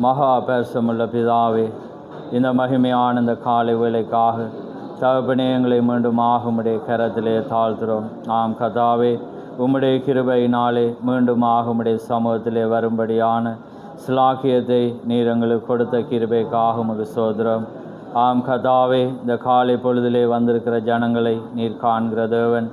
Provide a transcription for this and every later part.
மகா பேசமுள்ள பிதாவே, இந்த மகிமையான இந்த காலை வேளைக்காக தகப்பனே எங்களை மீண்டுமாக உம்முடைய கரத்திலே தாழ்த்துகிறோம். நாம் கர்த்தாவே உம்முடைய கிருபையினாலே மீண்டுமாக உம்முடைய சமூகத்திலே வரும்படியான சிலாக்கியத்தை நீர் எங்களுக்கு கொடுத்த கிருபைக்காக உமக்கு ஸ்தோத்திரம். ஆம் கர்த்தாவே, இந்த காலை பொழுதிலே வந்திருக்கிற ஜனங்களை நீர் காண்கிற தேவன்.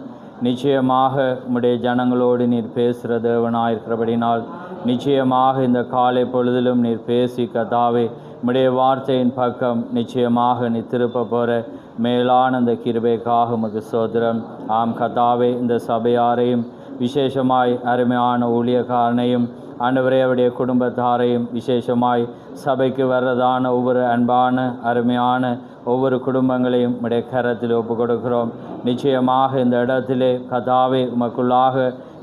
நிச்சயமாக உம்முடைய ஜனங்களோடு நீர் பேசுகிற தேவனாயிருக்கிறபடினால் நிச்சயமாக இந்த காலை பொழுதிலும் நீர் பேசி கர்த்தாவே உம்முடைய வார்த்தையின் பக்கம் நிச்சயமாக நீ திருப்ப போகிற மேலான இந்த கிருபைக்காக உமக்கு ஸ்தோத்திரம். ஆம் கர்த்தாவே, இந்த சபையாரையும் விசேஷமாய் அருமையான ஊழியக்காரனையும் ஆண்டவரே அவருடைய குடும்பத்தாரையும் விசேஷமாய் சபைக்கு வர்றதான ஒவ்வொரு அன்பான அருமையான ஒவ்வொரு குடும்பங்களையும் உம்முடைய கரத்தில் ஒப்பு கொடுக்கிறோம். நிச்சயமாக இந்த இடத்திலே கர்த்தாவே உமக்குள்ளாக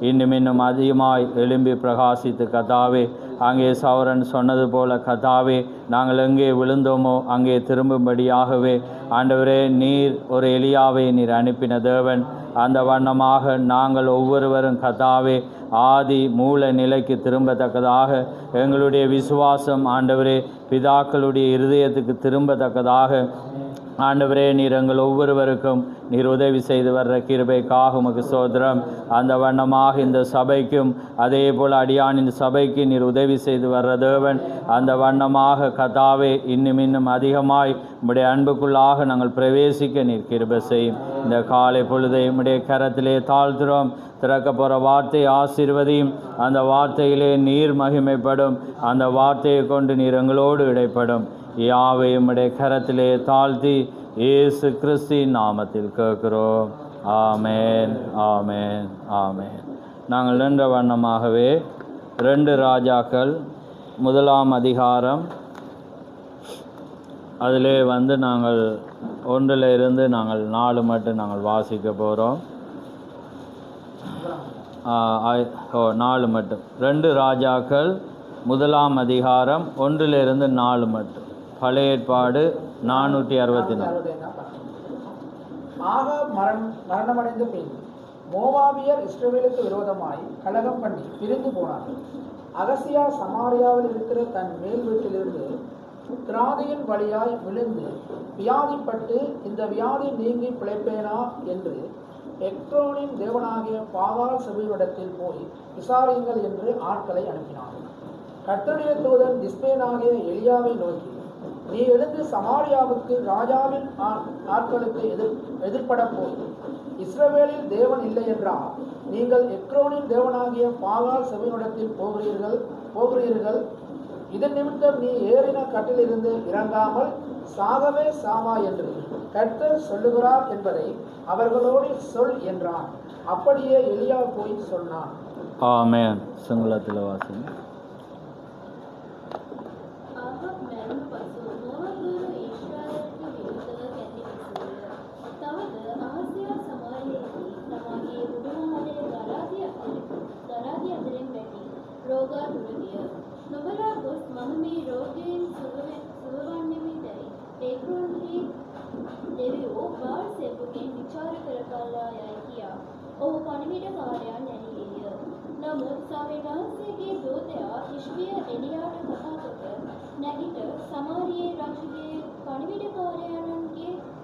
இன்னும் அதிகமாய் எழும்பி பிரகாசித்து கர்த்தாவே அங்கே சௌரன் சொன்னது போல கர்த்தாவே நாங்கள் எங்கே விழுந்தோமோ அங்கே திரும்பும்படியாகவே ஆண்டவரே நீர் ஒரு எலியாவை நீர் அனுப்பின தேவன். அந்த வண்ணமாக நாங்கள் ஒவ்வொருவரும் கர்த்தாவே ஆதி மூல நிலைக்கு திரும்பத்தக்கதாக எங்களுடைய விசுவாசம் ஆண்டவரே பிதாக்களுடைய இருதயத்துக்கு திரும்பத்தக்கதாக ஆண்டவரே நீர் எங்கள் ஒவ்வொருவருக்கும் நீர் உதவி செய்து வர்ற கிருபைக்காக உமக்கு ஸ்தோத்திரம். அந்த வண்ணமாக இந்த சபைக்கும் அதே போல் அடியானின் சபைக்கு நீர் உதவி செய்து வர்ற தேவன். அந்த வண்ணமாக கர்த்தாவே இன்னும் அதிகமாய் உம்முடைய அன்புக்குள்ளாக நாங்கள் பிரவேசிக்க நீர் கிருபை செய்யும். இந்த காலை பொழுதை உம்முடைய கரத்திலே தாழ்த்துகிறோம். திறக்க போகிற வார்த்தை ஆசீர்வதியும். அந்த வார்த்தையிலே நீர் மகிமைப்படும். அந்த வார்த்தையை கொண்டு நீர் எங்களோடு இடைப்படும். யாவையும் உம்முடைய கரத்திலே தாழ்த்தி இயேசு கிறிஸ்துவின் நாமத்தில் கேட்கிறோம். ஆமேன், ஆமேன், ஆமேன். நாங்கள் நின்ற வண்ணமாகவே 2 ராஜாக்கள் 1ஆம் அதிகாரம் அதிலே நாங்கள் 1 இருந்து நாங்கள் 4 மட்டும் நாங்கள் வாசிக்க போகிறோம். 4 மட்டும். 2 ராஜாக்கள் 1ஆம் அதிகாரம் 1 இருந்து 4 மட்டும். பழைய ஏற்பாடு 464. மரணமடைந்த பின் மோவாபியர் இஸ்ரவேலுக்கு விரோதமாய் கலகம் பண்ணி பிரிந்து போனார்கள். அகசியா சமாரியாவில் இருக்கிற தன் மேல் வீட்டிலிருந்து திராதியின் வழியாய் விழுந்து வியாதிப்பட்டு இந்த வியாதி நீங்கி பிழைப்பேனா என்று எக்ரோனின் தேவனாகிய பாகால் செவியிடத்தில் போய் விசாரியுங்கள் என்று ஆட்களை அனுப்பினார்கள். கர்த்தருடைய தூதன் திஸ்பேனாகிய எலியாவை நோக்கி, நீ எழுந்து சமாரியாவுக்கு ராஜாவின் ஆட்களுக்கு எதிர்பட போய் இஸ்ரவேலில் தேவன் இல்லை என்றால் நீங்கள் எக்ரோனின் தேவனாகிய பாகால் செவியிடத்தில் போகிறீர்கள். இதன் நிமித்தம் நீ ஏறின கட்டிலிருந்து இறங்காமல் சாகவே சாவா என்று கர்த்தர் சொல்லுகிறார் என்பதை அவர்களோடு சொல் என்றான். அப்படியே எலியா போய் சொன்னான். ஆமென். சிங்களத்தில் வாசிங்க. ඔහු පණිවිඩ කාර්යයන් ඇරියේය. නමුත් ස්වාමීන් වහන්සේගේ දූතයා ඉශ්විය එලියාට කතා කොට නැගිට සමාරියේ රක්ෂකගේ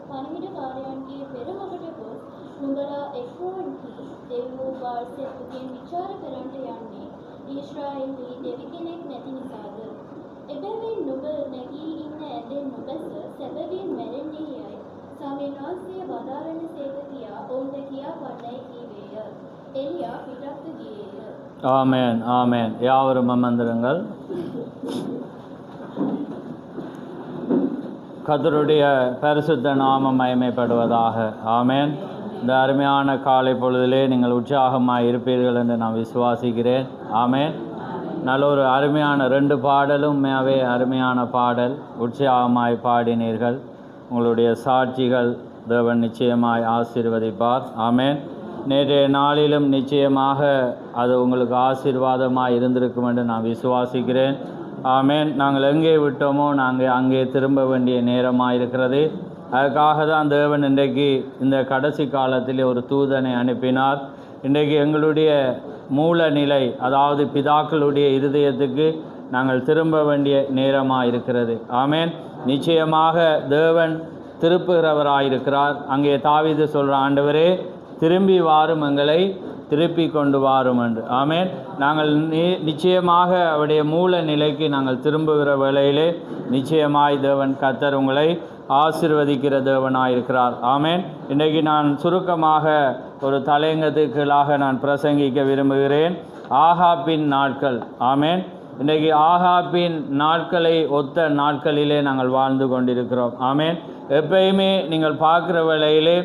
පණිවිඩකාරයන්ගේ පෙරමකට ගොස් නුඹලා එක්රෝන්හි දෙවියෝ බාල් සෙව්වගෙන් විචාර කරන්නට යන්නේ ඊශ්‍රායෙලි දෙවි කෙනෙක් නැති නිසාද? එබැවින් නුඹ නැගී ඉන්න ඇඳෙන් නොබැස සැබවින් මැරෙන්නේ යයි ස්වාමීන් වහන්සේ වදාරන සේක කියා ඔවුන්ට කියා වන්නයි කීවේය. එලියා පිටත්ව ගියේය. ஆமேன், ஆமேன். யாவரும் அமர்ந்திருங்கள். கர்த்தருடைய பரிசுத்த நாமம் மகிமைப்படுவதாக. ஆமேன். இந்த அருமையான காலை பொழுதிலே நீங்கள் உற்சாகமாக இருப்பீர்கள் என்று நான் விசுவாசிக்கிறேன். ஆமேன். நல்ல ஒரு அருமையான 2 பாடலும் அருமையான பாடல். உற்சாகமாய் பாடினீர்கள். உங்களுடைய சாட்சிகள் தேவன் நிச்சயமாய் ஆசீர்வதிப்பார். ஆமேன். நேற்றைய நாளிலும் நிச்சயமாக அது உங்களுக்கு ஆசீர்வாதமாக இருந்திருக்கும் என்று நான் விசுவாசிக்கிறேன். ஆமேன். நாங்கள் எங்கே விட்டோமோ நாங்கள் அங்கே திரும்ப வேண்டிய நேரமாக இருக்கிறது. அதுக்காக தான் தேவன் இன்றைக்கு இந்த கடைசி காலத்தில் ஒரு தூதனை அனுப்பினார். இன்றைக்கு எங்களுடைய மூல நிலை, அதாவது பிதாக்களுடைய இருதயத்துக்கு நாங்கள் திரும்ப வேண்டிய நேரமாக இருக்கிறது. ஆமேன். நிச்சயமாக தேவன் திருப்புகிறவராயிருக்கிறார். அங்கே தாவீது சொல்கிற, ஆண்டவரே திரும்பி வாரும், எங்களை திருப்பி கொண்டு வாரும் என்று. ஆமேன். நாங்கள் நிச்சயமாக அவருடைய மூல நிலைக்கு நாங்கள் திரும்புகிற வேளையிலே நிச்சயமாய் தேவன் கர்த்தர் உங்களை ஆசீர்வதிக்கிற தேவனாயிருக்கிறார். ஆமேன். இன்றைக்கு நான் சுருக்கமாக ஒரு தலையங்கத்துக்களாக நான் பிரசங்கிக்க விரும்புகிறேன். ஆகாபின் நாட்கள். ஆமேன். இன்றைக்கு ஆகாபின் நாட்களை ஒத்த நாட்களிலே நாங்கள் வாழ்ந்து கொண்டிருக்கிறோம். ஆமேன். எப்பயுமே நீங்கள் பார்க்குற வேளையிலே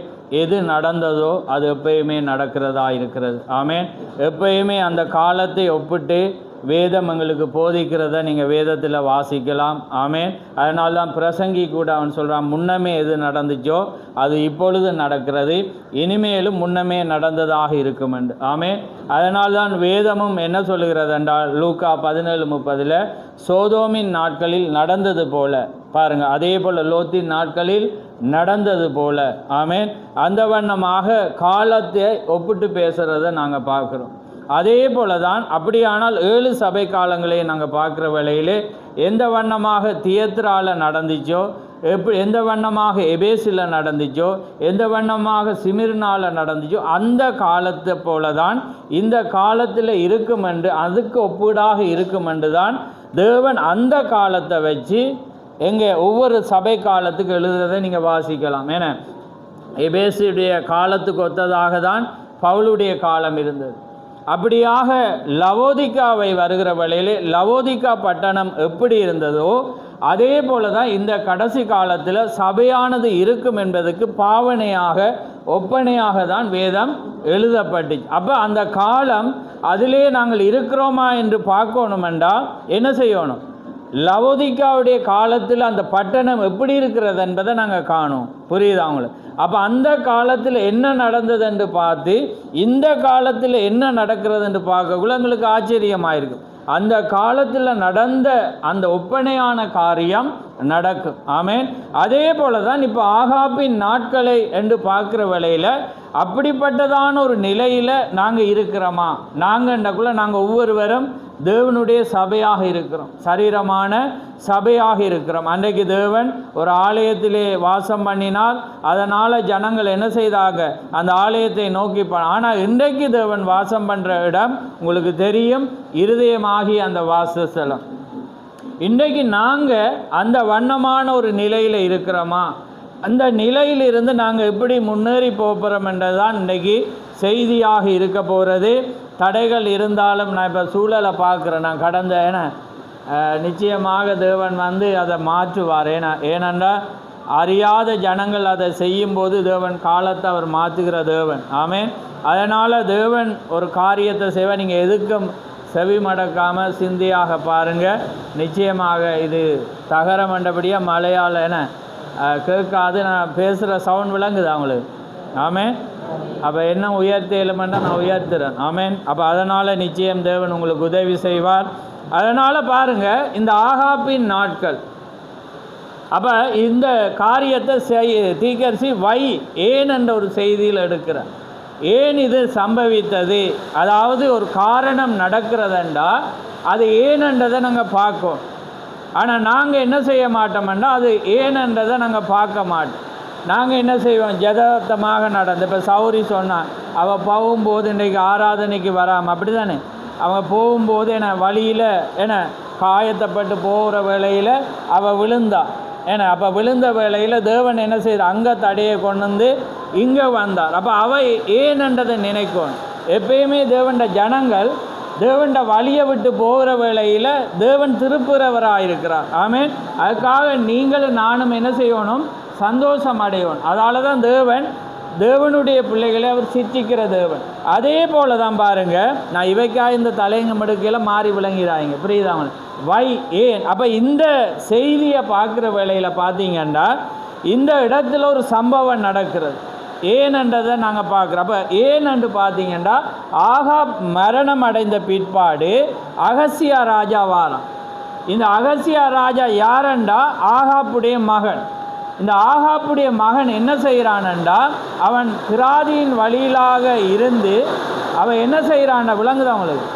எது நடந்ததோ அது எப்பயுமே நடக்கிறதா இருக்கிறது. ஆமேன். எப்பயுமே அந்த காலத்தை ஒப்பிட்டு வேதம் எங்களுக்கு போதிக்கிறத நீங்கள் வேதத்தில் வாசிக்கலாம். ஆமேன். அதனால தான் பிரசங்கி கூட அவன் சொல்கிறான், முன்னமே எது நடந்துச்சோ அது இப்பொழுது நடக்கிறது, இனிமேலும் முன்னமே நடந்ததாக இருக்கும் என்று. ஆமேன். அதனால்தான் வேதமும் என்ன சொல்லுகிறது என்றால், லூக்கா 17:30 சோதோமின் நாட்களில் நடந்தது போல, பாருங்கள், அதே போல் லோத்தின் நாட்களில் நடந்தது போல. ஆமேன். அந்த வண்ணமாக காலத்தை ஒப்பிட்டு பேசுகிறத நாங்கள் பார்க்குறோம். அதே போல தான் அப்படியானால் 7 சபை காலங்களை நாங்கள் பார்க்குற வேளையிலே எந்த வண்ணமாக தியேத்ராவில் நடந்துச்சோ, எந்த வண்ணமாக எபேசில் நடந்துச்சோ, எந்த வண்ணமாக சிமிர்னாவில் நடந்துச்சோ, அந்த காலத்தை போல தான் இந்த காலத்தில் இருக்கும் என்று, அதுக்கு ஒப்பீடாக இருக்கும் என்று தான் தேவன் அந்த காலத்தை வச்சு எங்கே ஒவ்வொரு சபை காலத்துக்கு எழுதுறதை நீங்கள் வாசிக்கலாம். ஏன்னா எபேசியுடைய காலத்துக்கு ஒத்ததாக தான் பவுலுடைய காலம் இருந்தது. அப்படியாக லவோதிக்காவை வருகிற வேளையிலே லவோதிக்கா பட்டணம் எப்படி இருந்ததோ அதே போல தான் இந்த கடைசி காலத்தில் சபையானது இருக்கும் என்பதற்கு பாவனையாக ஒப்பனையாக தான் வேதம் எழுதப்பட்டுச்சு. அப்போ அந்த காலம் அதிலே நாங்கள் இருக்கிறோமா என்று பார்க்கணும் என்றால் என்ன செய்யணும்? லவோதிக்காவுடைய காலத்தில் அந்த பட்டணம் எப்படி இருக்கிறது என்பதை நாங்கள் காணும். புரியுதா உங்களுக்கு? அப்போ அந்த காலத்தில் என்ன நடந்தது என்று பார்த்து இந்த காலத்தில் என்ன நடக்கிறது என்று பார்க்கக்குள்ள எங்களுக்கு ஆச்சரியமாயிருக்கும். அந்த காலத்தில் நடந்த அந்த ஒப்பனையான காரியம் நடக்கும். ஆமேன். அதே போல தான் இப்போ ஆகாபின் நாட்களை என்று பார்க்குற வேளையில் அப்படிப்பட்டதான ஒரு நிலையில் நாங்கள் இருக்கிறோமா? நாங்கள் ஒவ்வொருவரும் தேவனுடைய சபையாக இருக்கிறோம், சரீரமான சபையாக இருக்கிறோம். அன்றைக்கு தேவன் ஒரு ஆலயத்திலே வாசம் பண்ணினால் அதனால் ஜனங்கள் என்ன செய்தாங்க? அந்த ஆலயத்தை நோக்கி. ஆனால் இன்றைக்கு தேவன் வாசம் பண்ணுற இடம் உங்களுக்கு தெரியும், இருதயமாகி அந்த வாசஸ்தலம். இன்றைக்கு நாங்கள் அந்த வண்ணமான ஒரு நிலையில் இருக்கிறோமா? அந்த நிலையிலிருந்து நாங்கள் எப்படி முன்னேறி போகிறோம் என்றதுதான் இன்றைக்கி செய்தியாக இருக்க போகிறது. தடைகள் இருந்தாலும் நான் இப்போ சூழலை பார்க்குறேன். நான் கடந்த நிச்சயமாக தேவன் அதை மாற்றுவார். ஏனென்றால் அறியாத ஜனங்கள் அதை செய்யும்போது தேவன் காலத்தை அவர் மாற்றுகிற தேவன். ஆமேன். அதனால் தேவன் ஒரு காரியத்தை செய்வார். நீங்கள் எதுக்கும் செவி மடக்காமல் சிந்தியாக பாருங்கள். நிச்சயமாக இது தகர மண்டபடியாக மலையால் கேட்காது. நான் பேசுகிற சவுண்ட் விளங்குது அவங்களுக்கு. ஆமேன். அப்போ என்ன உயர்த்தேலுமெண்டா நான் உயர்த்துறேன். ஆமேன். அப்போ அதனால் நிச்சயம் தேவன் உங்களுக்கு உதவி செய்வார். அதனால் பாருங்கள், இந்த ஆகாபின் நாட்கள். அப்போ இந்த காரியத்தை தீர்க்கதரிசி ஏன் என்ற ஒரு செய்தியில் எடுக்கிறார். ஏன் இது சம்பவித்தது, அதாவது ஒரு காரணம் நடக்கிறதுண்டா அது ஏனன்றதை நாங்கள் பார்க்கோம். ஆனால் நாங்கள் என்ன செய்ய மாட்டோம்னா அது ஏனன்றதை நாங்கள் பார்க்க மாட்டோம். நாங்கள் என்ன செய்வோம்? ஜதார்த்தமாக நடந்து. இப்போ சௌரி சொன்னான், அவள் போகும்போது இன்றைக்கு ஆராதனைக்கு வராமல், அப்படி தானே? அவங்க போகும்போது வழியில் காயத்தைப்பட்டு போகிற வேளையில் அவள் விழுந்தா. அப்போ விழுந்த வேளையில் தேவன் என்ன செய்தார்? அங்கே தடையை கொண்டு வந்து இங்கே வந்தார். அப்போ அவள் ஏனன்றதை நினைக்கும். எப்பயுமே தேவண்ட ஜனங்கள் தேவண்ட வழியை விட்டு போகிற வேளையில் தேவன் திருப்புறவராயிருக்கிறார். ஆமேன். அதுக்காக நீங்களும் நானும் என்ன செய்யணும்? சந்தோஷம் அடையணும். அதனால தான் தேவனுடைய பிள்ளைகளை அவர் சிற்றிக்கிற தேவன். அதே போல தான் பாருங்கள், நான் இவைக்காக இந்த தலையங்க மடுக்கையில் மாறி விளங்கிறாங்க. புரியுதாங்க? ஏன்? அப்போ இந்த செய்தியை பார்க்குற வேளையில் பார்த்தீங்கன்னா இந்த இடத்துல ஒரு சம்பவம் நடக்கிறது. ஏனன்றதை நாங்கள் பார்க்குறோம். அப்போ ஏனென்று பார்த்தீங்கன்னா ஆகாப் மரணம் அடைந்த பிற்பாடு அகசியா ராஜா வாரான். இந்த அகசியா ராஜா யாரண்டா? ஆகாப்புடைய மகன். இந்த ஆகாப்புடைய மகன் என்ன செய்கிறான்டா, அவன் கிராதியின் வழியிலாக இருந்து அவன் என்ன செய்கிறான்டா? விளங்குது அவங்களுக்கு?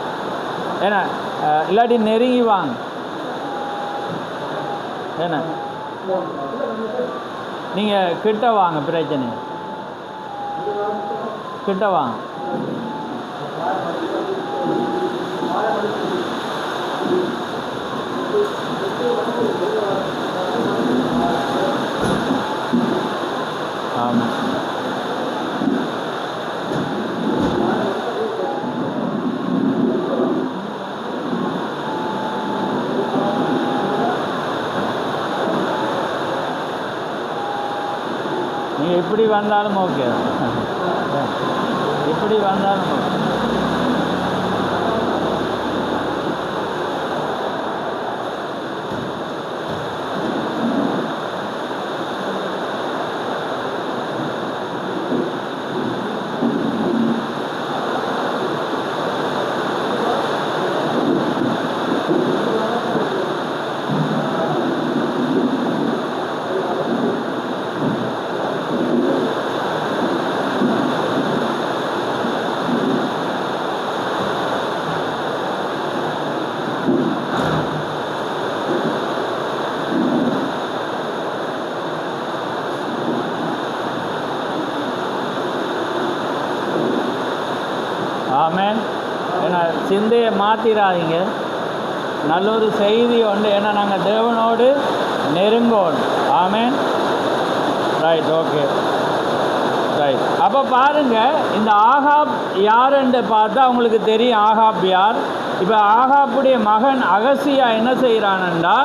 இல்லாட்டி நெருங்கி வாங்க. என்ன நீங்கள் கிட்ட வாங்க, பிரச்சனை கிட்ட வாங்க. ஆமாம், நீங்கள் இப்படி வந்தாலும் ஓகே, இப்படி வந்தாலும் ஓகே. ஆமென். ஏன்னா சிந்தையை மாற்றிடாதீங்க. நல்ல ஒரு செய்தி உண்டு. ஏன்னா நாங்கள் தேவனோடு நெருங்கோம். ஆமென். Right, okay, right. அப்போ பாருங்கள், இந்த ஆகாப் யாருன்னு பார்த்தா உங்களுக்கு தெரியும் ஆகாப் யார். இப்போ ஆகாப்புடைய மகன் அகசியா என்ன செய்கிறான்டா,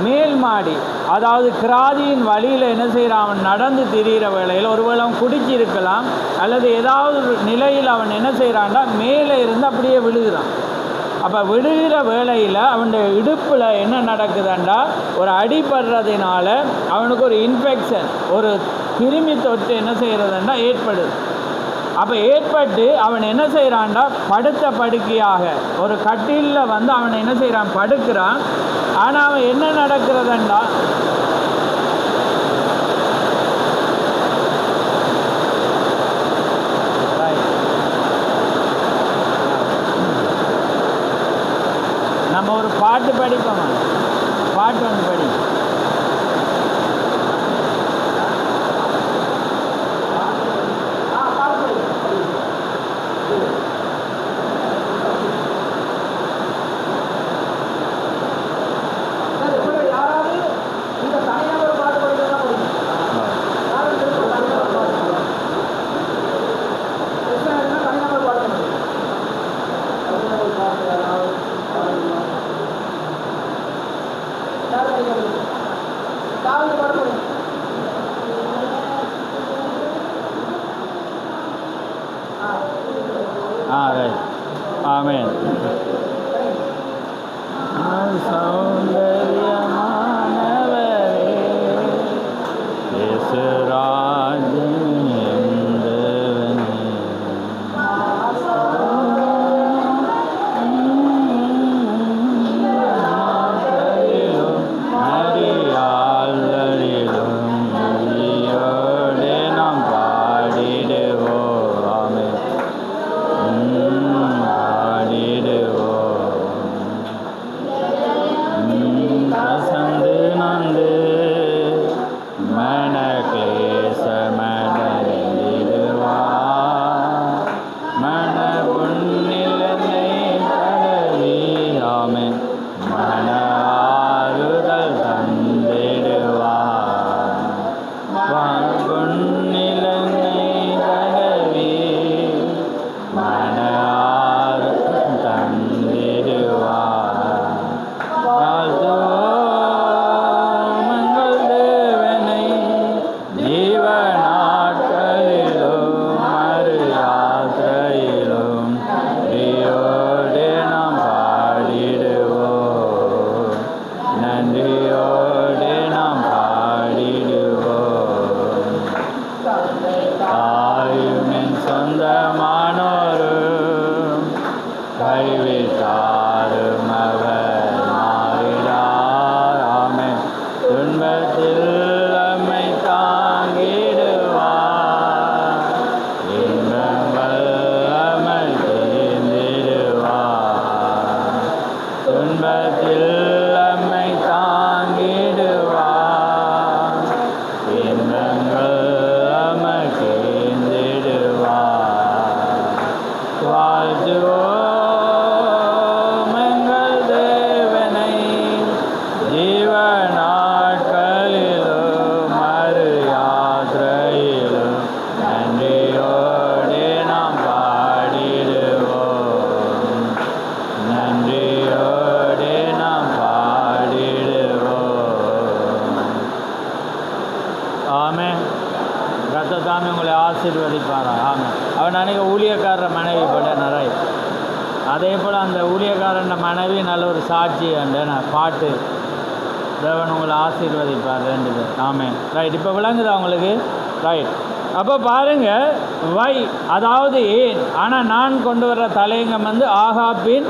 மேல் மாடி, அதாவது கிராதியின் வழியில் என்ன செய்கிறான், அவன் நடந்து திரிகிற வேளையில் ஒருவேளை அவன் குடிச்சிருக்கலாம் அல்லது ஏதாவது ஒரு நிலையில் அவன் என்ன செய்கிறான்டா, மேலே இருந்து அப்படியே விழுகிறான். அப்போ விழுகிற வேளையில் அவனுடைய இடுப்பில் என்ன நடக்குதுண்டா, ஒரு அடிபடுறதுனால அவனுக்கு ஒரு இன்ஃபெக்ஷன், ஒரு கிருமி தொற்று என்ன செய்கிறதுண்டா ஏற்படுது. அப்போ ஏற்பட்டு அவன் என்ன செய்கிறான்டா, படுத்த படுக்கையாக ஒரு கட்டிலில் வந்து அவன் என்ன செய்கிறான், படுக்கிறான். ஆனால் அவன் என்ன நடக்கிறதுண்டா, நம்ம ஒரு பாட்டு படிப்போம், பாட்டு ஒன்று படி. ரைட், ஆமென். சௌந்தரியமானவரே இயேசுராஜன் என்றவனே, அறியாளரிலும் நீயோடு நாம் பாடிடுவோம். ஆமென். பசந்து நந்து மன கிளேச மடலிடுவா, மன புண்ணிலனை தடவி. ஆமென். மன ஆறுதல் தந்திடுவா, புண்ணிலனை தடவி மன ஆறுதல் தந்திடுவா. மங்கள் தேவனை ஜீவநாட்களிலும் மறு யாத்திரையிலும் நன்றியோடு நாம் பாடிடுவோம், நன்றியோடு நாம் பாடிடுவோம். தாயுமின் சொந்தமானோரும் கைவிட்டாரும் அவர் மாறிடார். ஆமென். துன்பத்தில் நம்மை தாங்கிடுவார், இன்பம் வல்லமை தீர்ந்திடுவார். துன்பத்தில் நம்மை தாங்கிடுவார், தாமே உங்களை ஆசீர்வதிப்பாரா. ஆமாம். அவன் அன்றைக்கி ஊழியக்காரர் மனைவி போல நிறைய அதே போல் அந்த ஊழியக்காரன் மனைவி நல்ல ஒரு சாட்சி அந்த பாட்டு தேவன் உங்களை ஆசீர்வதிப்பார் 2 பேர். ஆமாம். ரைட். இப்போ விளங்குதா உங்களுக்கு? ரைட். அப்போ பாருங்கள், வை அதாவது ஏன், ஆனால் நான் கொண்டு வர்ற தலையங்கம் ஆகாப்பின்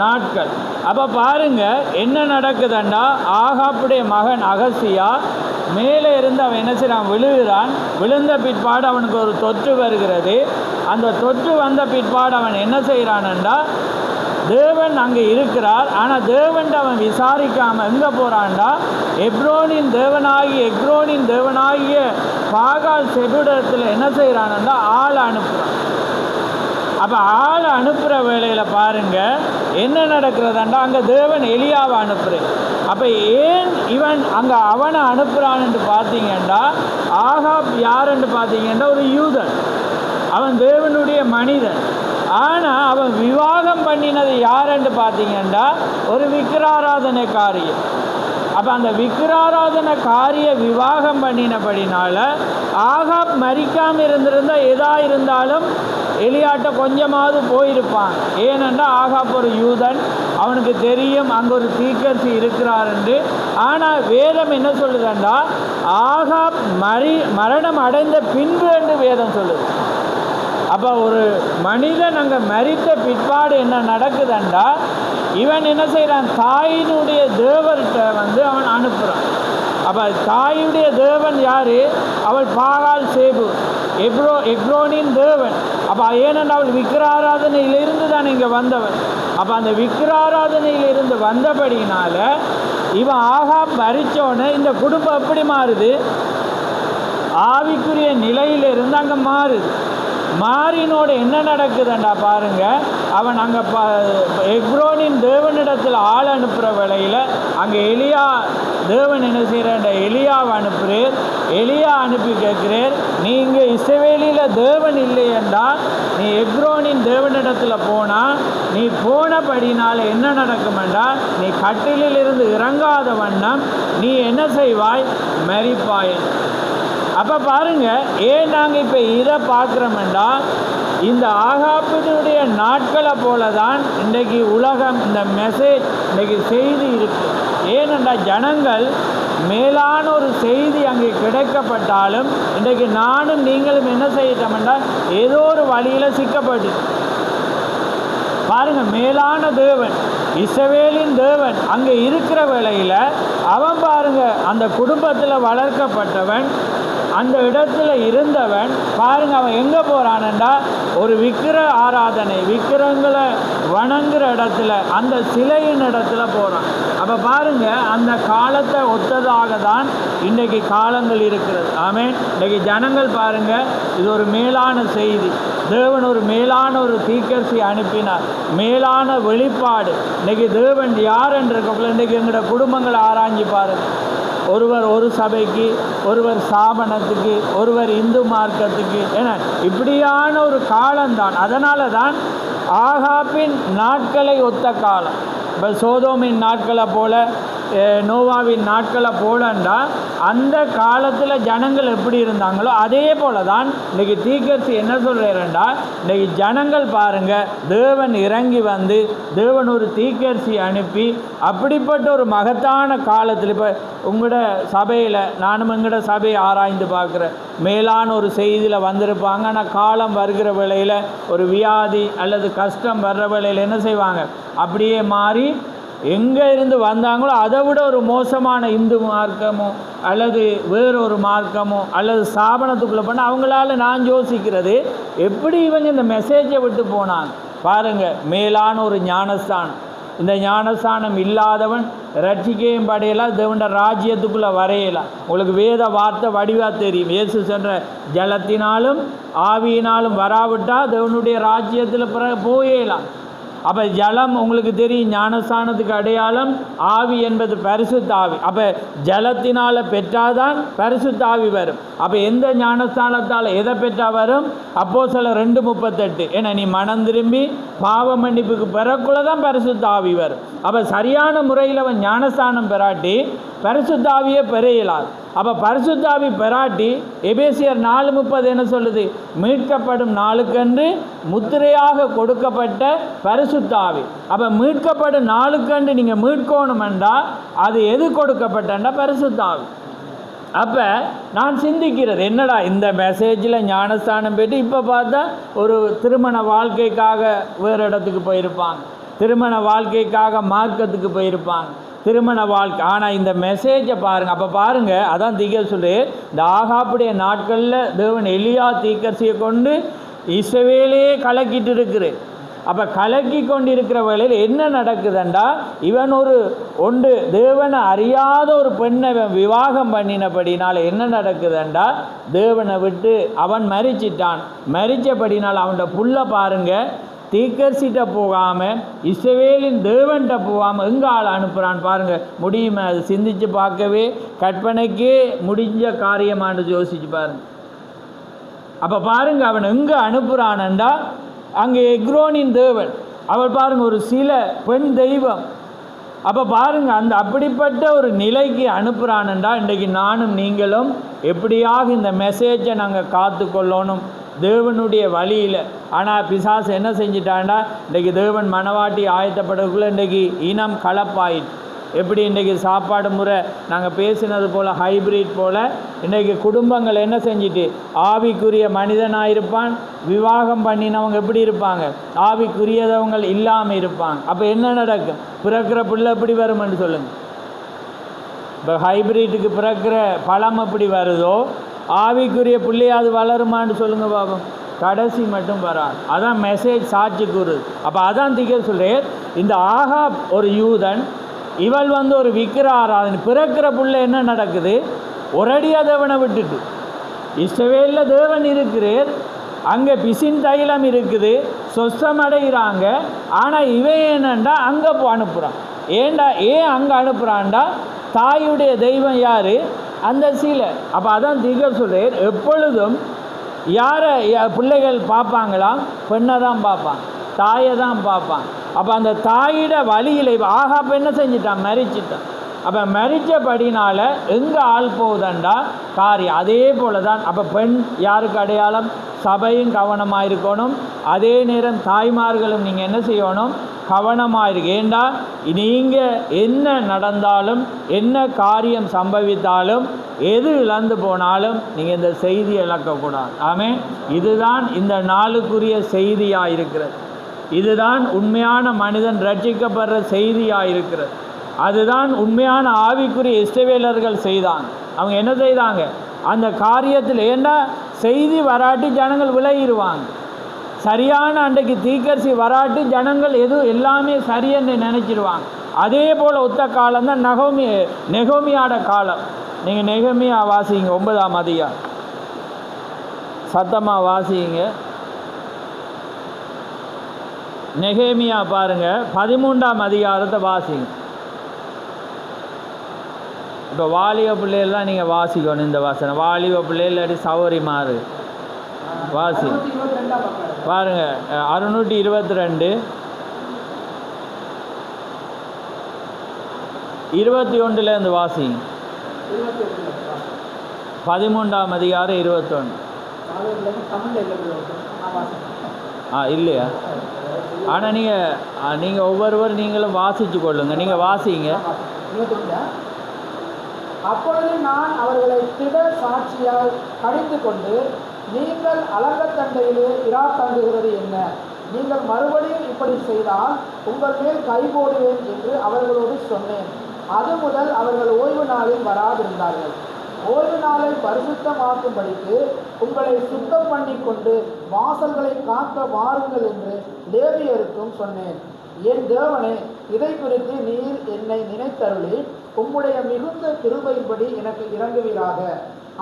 நாட்கள். அப்போ பாருங்கள் என்ன நடக்குதுண்டா, ஆகாப்புடைய மகன் அகசியா மேலே இருந்து அவன் என்ன செய்கிறான், விழுகிறான். விழுந்த பிற்பாடு அவனுக்கு ஒரு தொற்று வருகிறது. அந்த தொற்று வந்த பிற்பாடு அவன் என்ன செய்கிறான்டா, தேவன் அங்கே இருக்கிறார், ஆனால் தேவன் அவன் விசாரிக்காமல் எங்கே போகிறான்டா, எக்ரோனின் தேவனாகிய பாகால் செபுடத்தில் என்ன செய்கிறான்டா, ஆள் அனுப்புகிறான். அப்போ ஆள் அனுப்புகிற வேளையில் பாருங்கள் என்ன நடக்கிறதாண்டா, அங்கே தேவன் எலியாவை அனுப்புகிறேன். அப்போ ஏன் இவன் அங்கே அவனை அனுப்புகிறான்னு பார்த்தீங்கன்னா, ஆகாப் யாருன்னு பார்த்தீங்கன்னா ஒரு யூதன், அவன் தேவனுடைய மனிதன். ஆனால் அவன் விவாகம் பண்ணினது யாருன்னு பார்த்தீங்கன்னா ஒரு விக்கிராராதனைக்காரியம். அப்போ அந்த விக்கிராராதனைக்காரிய விவாகம் பண்ணினபடினால ஆகாப் மரிக்காமல் இருந்திருந்தால் எதா இருந்தாலும் எலியாட்ட கொஞ்சமாவது போயிருப்பான். ஏனென்றால் ஆகாப் ஒரு யூதன், அவனுக்கு தெரியும் அங்கே ஒரு தீர்க்கதரிசி இருக்கிறார் என்று. ஆனால் வேதம் என்ன சொல்லுதுண்டா, ஆகாப் மரணம் அடைந்த பின்பு என்று வேதம் சொல்லுது. அப்போ ஒரு மனிதன் அங்கே மரித்த பிற்பாடு என்ன நடக்குதுண்டா, இவன் என்ன செய்கிறான், தாயினுடைய தேவர்கிட்ட அவன் அனுப்புகிறான். அப்போ தாயுடைய தேவன் யார், அவள் பாகால் சேபு, எக்ரோனின் தேவன். அப்போ ஏனென்றால் அவள் விக்கிராராதனையிலிருந்து தான் இங்கே வந்தவன். அப்போ அந்த விக்கிராராதனையிலிருந்து வந்தபடினால இவன் ஆகாப் மரித்தோன்னு இந்த குடும்பம் எப்படி மாறுது, ஆவிக்குரிய நிலையிலிருந்து அங்கே மாறுது. மாறினோடு என்ன நடக்குதுண்டா பாருங்க, அவன் அங்கே எக்ரோனின் தேவனிடத்தில் ஆள் அனுப்புகிற வேளையில் அங்கே எலியா தேவன் என்ன செய்கிறேன்டா, எலியாவை அனுப்புகிறேன். எலியா அனுப்பி கேட்குறேன், நீங்கள் இஸ்ரவேலில் தேவன் இல்லையென்றால் நீ எக்ரோனின் தேவனிடத்தில் போனால் நீ போனபடினால் என்ன நடக்குமென்றால் நீ கட்டிலிருந்து இறங்காத வண்ணம் நீ என்ன செய்வாய், மரிப்பாய். அப்போ பாருங்கள், ஏன் நாங்கள் இப்போ இதை பார்க்குறோம்னா இந்த ஆகாப்பினுடைய நாட்களை போல தான் இன்றைக்கு உலகம் இந்த மெசேஜ் இன்றைக்கு செய்தி இருக்குது. ஏனென்றால் ஜனங்கள் மேலான ஒரு செய்தி அங்கே கிடைக்கப்பட்டாலும் இன்றைக்கு நானும் நீங்களும் என்ன செய்யிட்டோம்னா ஏதோ ஒரு வழியில் சிக்கப்பட்டு பாருங்கள், மேலான தேவன் இஸ்ரவேலின் தேவன் அங்கே இருக்கிற வேளையில் அவன் பாருங்கள் அந்த குடும்பத்தில் வளர்க்கப்பட்டவன், அந்த இடத்துல இருந்தவன் பாருங்கள் அவன் எங்கே போகிறான்டா, ஒரு விக்கிர ஆராதனை விக்கிரங்களை வணங்குற இடத்துல அந்த சிலையின் இடத்துல போகிறான். அப்போ பாருங்கள் அந்த காலத்தை ஒத்ததாக தான் இன்றைக்கு காலங்கள் இருக்கிறது. ஆமென். இன்றைக்கி ஜனங்கள் பாருங்கள், இது ஒரு மேலான செய்தி, தேவன் ஒரு மேலான ஒரு தீர்க்கதரிசி அனுப்பினார், மேலான வெளிப்பாடு. இன்றைக்கி தேவன் யார் என்று இருக்கக்குள்ள இன்றைக்கி எங்களோட குடும்பங்களை ஆராய்ஞ்சு பாருங்கள். ஒருவர் ஒரு சபைக்கு, ஒருவர் ஸ்தாபனத்துக்கு, ஒருவர் இந்து மார்க்கத்துக்கு, ஏன்னா இப்படியான ஒரு காலம்தான். அதனால தான் ஆகாப்பின் நாட்களை ஒத்த காலம். இப்போ சோதோமின் நாட்களை போல, நோவாவின் நாட்களை போலண்டா அந்த காலத்தில் ஜனங்கள் எப்படி இருந்தாங்களோ அதே போல தான் இன்றைக்கி தீர்க்கதரிசி என்ன சொல்கிறேன்டா, இன்றைக்கி ஜனங்கள் பாருங்கள் தேவன் இறங்கி வந்து தேவன் ஒரு தீர்க்கதரிசி அனுப்பி அப்படிப்பட்ட ஒரு மகத்தான காலத்தில் இப்போ உங்களோட சபையில் நானும் எங்களோட சபையை ஆராய்ந்து பார்க்குறேன், மேலான ஒரு செய்தியில் வந்திருப்பாங்க. ஆனால் காலம் வருகிற வேளையில் ஒரு வியாதி அல்லது கஷ்டம் வர்ற வேளையில் என்ன செய்வாங்க, அப்படியே மாறி எங்கே இருந்து வந்தாங்களோ அதை விட ஒரு மோசமான இந்து மார்க்கமோ அல்லது வேறொரு மார்க்கமோ அல்லது ஸ்தாபனத்துக்குள்ளே போனால் அவங்களால நான் யோசிக்கிறது எப்படி இவங்க இந்த மெசேஜை விட்டு போனாங்க பாருங்கள். மேலான ஒரு ஞானஸ்தானம், இந்த ஞானஸ்தானம் இல்லாதவன் ரட்சிக்கையும் படையலாம், தேவண்ட ராஜ்யத்துக்குள்ளே வரையலாம். உங்களுக்கு வேத வார்த்தை வடிவாக தெரியும். இயேசு சென்ற ஜலத்தினாலும் ஆவியினாலும் வராவிட்டால் தேவனுடைய ராஜ்யத்தில் போயலாம். அப்போ ஜலம் உங்களுக்கு தெரியும், ஞானஸ்தானத்துக்கு அடையாளம், ஆவி என்பது பரிசுத்த ஆவி. அப்போ ஜலத்தினால் பெற்றாதான் பரிசுத்த ஆவி வரும். அப்போ எந்த ஞானஸ்தானத்தால் எதை பெற்றா வரும், அப்போஸ்தலர் 2:38, ஏன்னா நீ மனம் திரும்பி பாவ மன்னிப்புக்கு பெறக்குள்ள தான் பரிசுத்த ஆவி வரும். அப்போ சரியான முறையில் அவன் ஞானஸ்தானம் பெறாட்டி பரிசுத்தாவியை பெற இயலாது. அப்போ பரிசுத்தாவி பெறாட்டி எபேசியர் 4:30 என்ன சொல்லுது? மீட்கப்படும் நாளுக்கென்று முத்திரையாக கொடுக்கப்பட்ட பரிசுத்தாவி. அப்போ மீட்கப்படும் நாளுக்கென்று நீங்கள் மீட்கணுமெண்டா அது எது கொடுக்கப்பட்டா? பரிசுத்தாவி. அப்போ நான் சிந்திக்கிறது என்னடா இந்த மெசேஜில் ஞானஸ்தானம் பெற்று இப்போ பார்த்தா ஒரு திருமண வாழ்க்கைக்காக வேறு இடத்துக்கு போயிருப்பாங்க, திருமண வாழ்க்கைக்காக மார்க்கத்துக்கு போயிருப்பாங்க, திருமண வாழ்க்கை. ஆனால் இந்த மெசேஜை பாருங்கள். அப்போ பாருங்கள், அதான் தீர்க்க சொல்லு, இந்த ஆகாப்புடைய நாட்களில் தேவன் எலியா தீர்க்கதரிசியை கொண்டு இஸ்ரவேலையே கலக்கிட்டு இருக்குது. அப்போ கலக்கி கொண்டு இருக்கிற வேளையில் என்ன நடக்குதுண்டா, இவன் ஒன்று தேவனை அறியாத ஒரு பெண்ணை விவாகம் பண்ணினபடினால் என்ன நடக்குதுண்டா, தேவனை விட்டு அவன் மரிச்சிட்டான். மரித்தபடினால் அவனோட புள்ள பாருங்க தீர்க்கதரிசிட்ட போகாமல் இஸ்ரவேலின் தேவன்கிட்ட போகாமல் எங்கே ஆள் அனுப்புகிறான் பாருங்கள். முடியுமா? அது சிந்தித்து பார்க்கவே கற்பனைக்கே முடிஞ்ச காரியமானு யோசிச்சு பாருங்க. அப்போ பாருங்க அவன் எங்கே அனுப்புகிறான்டா, அங்கே எக்ரோனின் தேவன் அவள் பாருங்க ஒரு சில பெண் தெய்வம். அப்போ பாருங்க அந்த அப்படிப்பட்ட ஒரு நிலைக்கு அனுப்புகிறான்டா. இன்றைக்கு நானும் நீங்களும் எப்படியாக இந்த மெசேஜை நாங்கள் காத்து கொள்ளணும் தேவனுடைய வழியில். ஆனால் பிசாசு என்ன செஞ்சிட்டான்டா, இன்றைக்கி தேவன் மனவாட்டி ஆயத்தப்படக்குள்ளே இன்றைக்கி இனம் கலப்பாயிட்டு. எப்படி இன்றைக்கி சாப்பாடு முறை நாங்கள் பேசினது போல் ஹைப்ரிட் போல் இன்றைக்கி குடும்பங்கள் என்ன செஞ்சிட்டு, ஆவிக்குரிய மனிதனாக இருப்பான், விவாகம் பண்ணினவங்க எப்படி இருப்பாங்க, ஆவிக்குரியதவங்க இல்லாமல் இருப்பாங்க. அப்போ என்ன நடக்கும்? பிறக்கிற பிள்ளை எப்படி வரும்னு சொல்லுங்கள். இப்போ ஹைப்ரிட்டுக்கு பிறக்கிற பழம் எப்படி வருதோ ஆவிக்குரிய பிள்ளையாவது வளருமான்னு சொல்லுங்கள் பாபம். கடைசி மட்டும் வராது. அதான் மெசேஜ் சாட்சி கூறுது. அப்போ அதான் தீர்க்க சொல்கிறேன், இந்த ஆகாப் ஒரு யூதன், இவள் ஒரு விக்கிர ஆராதனை. பிறக்கிற பிள்ளை என்ன நடக்குது, ஒரடியாக தேவனை விட்டுட்டு இஸ்ரவேலில் தேவன் இருக்கிறார், அங்கே பிசின் தைலம் இருக்குது, சொஸ்தம் அடைகிறாங்க. ஆனால் இவன் என்னண்டா அங்கே அனுப்புகிறான். ஏன் அங்கே அனுப்புகிறான்டா, தாயுடைய தெய்வம் யார்? அந்த சீலை. அப்போ அதான் தீர்க்க சொல்கிறேன், எப்பொழுதும் யாரை பிள்ளைகள் பார்ப்பாங்களாம்? பெண்ணை தான் பார்ப்பான், தாயை தான் பார்ப்பான். அப்போ அந்த தாயிட வழியில் ஆகாப் என்ன செஞ்சிட்டான்? மரிச்சிட்டான். அப்போ மரித்தபடினால் எங்கே ஆள் போகுதண்டா காரியம். அதே போல தான். அப்போ பெண் யாருக்கு அடையாளம்? சபையும் கவனமாக இருக்கணும். அதே நேரம் தாய்மார்களும் நீங்கள் என்ன செய்யணும்? கவனமாக இருக்கு. ஏண்டா நீங்கள் என்ன நடந்தாலும் என்ன காரியம் சம்பவித்தாலும் எது இழந்து போனாலும் நீங்கள் இந்த செய்தியை இழக்கக்கூடாது. ஆமே, இதுதான் இந்த நாளுக்குரிய செய்தியாக இருக்கிறது. இதுதான் உண்மையான மனிதன் ரட்சிக்கப்படுற செய்தியாக இருக்கிறது. அதுதான் உண்மையான ஆவிக்குரிய இஸ்ரவேலர்கள் செய்தாங்க. அவங்க என்ன செய்தாங்க? அந்த காரியத்தில் ஏண்டா செய்தி வராட்டி ஜனங்கள் விலகிடுவாங்க. சரியான அன்றைக்கு தீர்க்கதரிசி வராட்டி ஜனங்கள் எல்லாமே சரியென்று நினச்சிடுவாங்க. அதே போல் ஒத்த காலம்தான் நெகோமியாட காலம். நீங்கள் நெகோமியா வாசிங்க, 9ஆம் அதிகாரம் சத்தமாக வாசிங்க. நெகேமியா பாருங்கள் 13ஆம் அதிகாரத்தை வாசிங்க. இப்போ வாலிப பிள்ளைகள் தான் நீங்கள் வாசிக்கணும் இந்த வாசனை. வாலிப பிள்ளைகள் இல்லாட்டி சௌரி மாறு வாசி பாருங்க. 622 21 வாசிங்க. 13ஆம் அதிகாரம் 21. இல்லையா? ஆனால் நீங்கள் ஒவ்வொருவரும் நீங்களும் வாசித்து கொள்ளுங்க. நீங்கள் வாசிங்க. அப்பொழுது நான் அவர்களை திட சாட்சியால் கடிந்து கொண்டு, நீங்கள் அலங்கத்தண்டையிலே இராத்தங்குகிறது என்ன? நீங்கள் மறுபடியும் இப்படி செய்தால் உங்கள் மேல் கை போடுவேன் என்று அவர்களோடு சொன்னேன். அது முதல் அவர்கள் ஓய்வு நாளில் வராதிருந்தார்கள். ஓய்வு நாளை பரிசுத்தமாக்கும்படிக்கு உங்களை சுத்தம் பண்ணி கொண்டு வாசல்களை காக்க வாருங்கள் என்று லேவியருக்கும் சொன்னேன். என் தேவனே, இதை குறித்து நீர் என்னை நினைத்தருளி உம்முடைய மிகுந்த கிருபையின்படி எனக்கு இறங்குவீராக.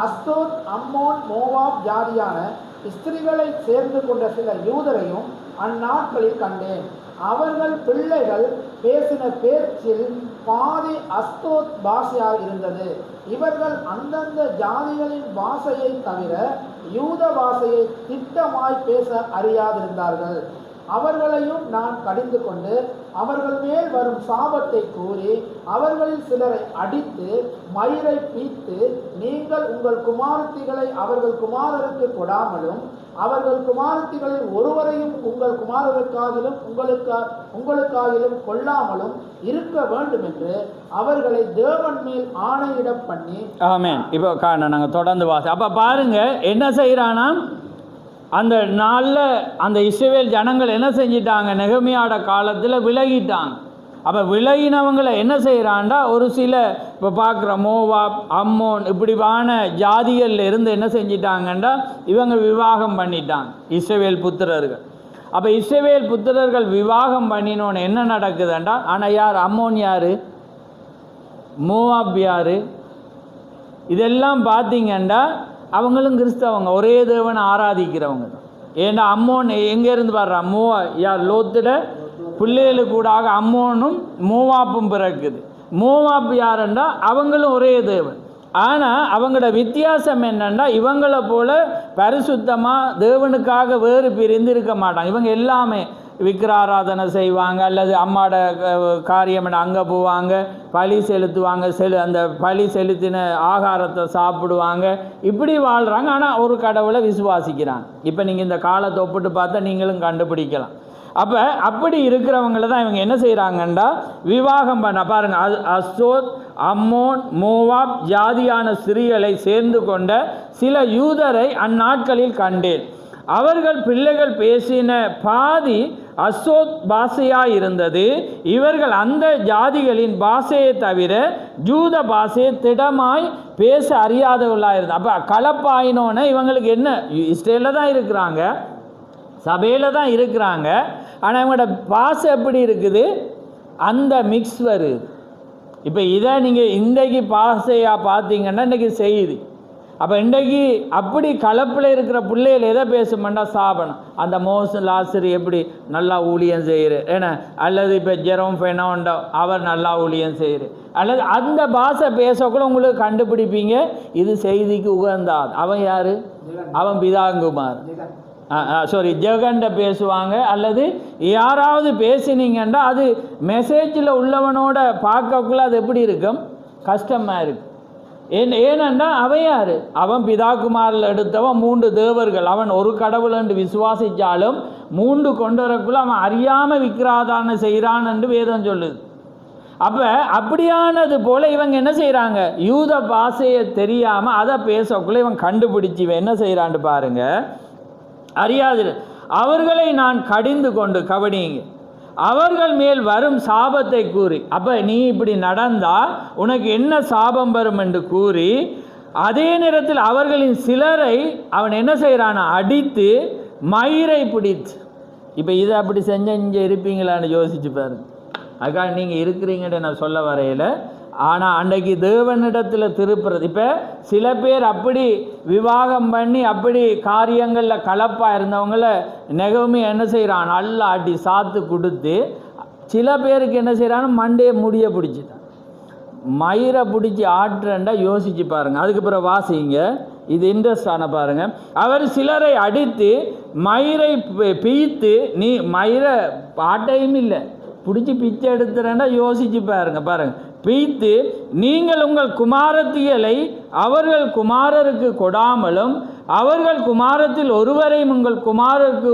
அஸ்தோத், அம்மோன், மோவாப் ஜாதியான ஸ்திரீகளை சேர்ந்து கொண்ட சில யூதரையும் அந்நாட்களில் கண்டேன். அவர்கள் பிள்ளைகள் பேசின பேச்சில் பாதி அஸ்தோத் பாஷையாக இருந்தது. இவர்கள் அந்தந்த ஜாதிகளின் பாஷையை தவிர யூத பாஷையை திட்டமாய் பேச அறியாதிருந்தார்கள். அவர்களையும் நான் கடிந்து கொண்டு அவர்கள் மேல் வரும் சாபத்தை கூறி அவர்களில் சிலரை அடித்து மயிரை பீத்து, நீங்கள் உங்கள் குமாரத்திகளை அவர்கள் குமாரருக்கு கொடாமலும் அவர்கள் குமாரத்திகளில் ஒருவரையும் உங்கள் குமாரருக்காகிலும் உங்களுக்காகிலும் கொள்ளாமலும் இருக்க வேண்டும் என்று அவர்களை தேவன் மேல் ஆணையிட பண்ணி. ஆமென். இப்போ நாங்கள் தொடர்ந்து அப்போ பாருங்க என்ன செய்கிறானா, அந்த நாளில் அந்த இஸ்ரவேல் ஜனங்கள் என்ன செஞ்சிட்டாங்க, நெகமியாட காலத்தில் விலகிட்டாங்க. அப்போ விலகினவங்களை என்ன செய்கிறான்டா, ஒரு சில இப்போ பார்க்குற மோவாப், அம்மோன் இப்படிவான ஜாதிகளில் இருந்து என்ன செஞ்சிட்டாங்கண்டா, இவங்க விவாகம் பண்ணிட்டாங்க இஸ்ரவேல் புத்திரர்கள். அப்போ இஸ்ரவேல் புத்திரர்கள் விவாகம் பண்ணினோன்னு என்ன நடக்குதுண்டா, ஆனால் யார் அம்மோன், யார் மோவாப், யார் இதெல்லாம் பார்த்தீங்கன்னா அவங்களும் கிறிஸ்தவங்க, ஒரே தேவனை ஆராதிக்கிறவங்க தான். ஏன்னா அம்மோன் எங்கேருந்து பாடுறா, யார் லோத்துல பிள்ளைகளுக்கு கூடாக அம்மோனும் மோவாப்பும் பிறக்குது. மோவாப் யாருண்டா அவங்களும் ஒரே தேவன். ஆனால் அவங்களோட வித்தியாசம் என்னென்னா, இவங்களை போல பரிசுத்தமாக தேவனுக்காக வேறு பிரிந்து இருக்க மாட்டாங்க. இவங்க எல்லாமே விக்கிராராதனை செய்வாங்க, அல்லது அம்மாட காரியம் அங்கே போவாங்க, பலி செலுத்துவாங்க, அந்த பலி செலுத்தின ஆகாரத்தை சாப்பிடுவாங்க, இப்படி வாழ்கிறாங்க. ஆனால் ஒரு கடவுளை விசுவாசிக்கிறாங்க. இப்போ நீங்கள் இந்த காலத்தை ஒப்பிட்டு பார்த்தா நீங்களும் கண்டுபிடிக்கலாம். அப்போ அப்படி இருக்கிறவங்கள தான் இவங்க என்ன செய்கிறாங்கண்டா, விவாகம் பண்ண பாருங்கள். அஸ்தோத், அம்மோன், மோவாப் ஜாதியான ஸ்திரீகளை சேர்ந்து கொண்ட சில யூதரை அந்நாட்களில் கண்டேன். அவர்கள் பிள்ளைகள் பேசின பாதி அசோத் பாஷையாக இருந்தது. இவர்கள் அந்த ஜாதிகளின் பாஷையை தவிர ஜூத பாஷையை திடமாய் பேச அறியாதவர்களாக இருந்தது. அப்போ கலப்பாயினோன்னு இவங்களுக்கு என்ன, இஸ்ரேலில் தான் இருக்கிறாங்க, சபையில் தான் இருக்கிறாங்க, ஆனால் இவங்களோட பாஷை எப்படி இருக்குது, அந்த மிக்ஸ் வருது. இப்போ இதை நீங்கள் இன்றைக்கு பாஷையாக பார்த்தீங்கன்னா இன்றைக்கி செய்தி. அப்போ இன்றைக்கி அப்படி கலப்பில் இருக்கிற பிள்ளைகள் எதை பேசுமெண்டா சாபனம். அந்த லாசர் எப்படி நல்லா ஊழியம் செய்கிற ஏன்னா, அல்லது இப்போ ஜெரோம் ஃபெனோண்டோ அவர் நல்லா ஊழியம் செய்கிற, அல்லது அந்த பாஷை பேசக்கூட உங்களுக்கு கண்டுபிடிப்பீங்க இது செய்திக்கு உகந்தாது. அவன் யார், அவன் பிதாங்குமார், ஜெகண்ட பேசுவாங்க. அல்லது யாராவது பேசினீங்கன்னா அது மெசேஜில் உள்ளவனோட பார்க்கக்குள்ள அது எப்படி இருக்கும், கஷ்டமாக இருக்கும். ஏனென்றா அவன் யார், அவன் பிதாகுமாரில் எடுத்தவன் 3 தேவர்கள். அவன் ஒரு கடவுள் என்று விசுவாசித்தாலும் 3 கொண்டு வரக்குள்ள அவன் அறியாமல் விக்கிராதான செய்கிறான் என்று வேதம் சொல்லுது. அப்போ அப்படியானது போல் இவங்க என்ன செய்கிறாங்க, யூத பாஷையை தெரியாமல் அதை பேசக்குள்ள இவன் கண்டுபிடிச்சி இவன் என்ன செய்கிறான்னு பாருங்கள், அறியாது. அவர்களை நான் கடிந்து கொண்டு, கவனிங்க, அவர்கள் மேல் வரும் சாபத்தை கூறி, அப்போ நீ இப்படி நடந்தால் உனக்கு என்ன சாபம் வரும் என்று கூறி, அதே நேரத்தில் அவர்களின் சிலரை அவன் என்ன செய்கிறான், அடித்து மயிரை பிடித்து. இப்போ இதை அப்படி செஞ்சு இருப்பீங்களான்னு யோசிச்சு பாருங்க. அதுக்காக நீங்கள் இருக்கிறீங்கன்னு நான் சொல்ல வரையில். ஆனால் அன்றைக்கு தேவனிடத்தில் திருப்புறது. இப்போ சில பேர் அப்படி விவாகம் பண்ணி அப்படி காரியங்களில் கலப்பாக இருந்தவங்கள நெகோமி என்ன செய்கிறான், நல்லா அடி சாத்து கொடுத்து, சில பேருக்கு என்ன செய்கிறான்னு மண்டையை முடிய பிடிச்சிட்டான், மயிரை பிடிச்சி ஆட்டுறேன்டா. யோசிச்சு பாருங்கள். அதுக்கு பிறகு வாசிங்க, இது இன்ட்ரெஸ்டான பாருங்கள். அவர் சிலரை அடித்து மயிரை பீத்து, நீ மயிரை ஆட்டையும் இல்லை பிடிச்சி பிச்சை எடுத்துறேன்டா. யோசிச்சு பாருங்கள். பீத்து, நீங்கள் உங்கள் குமாரத்திகளை அவர்கள் குமாரருக்கு கொடாமலும் அவர்கள் குமாரத்தில் ஒருவரையும் உங்கள் குமாரருக்கு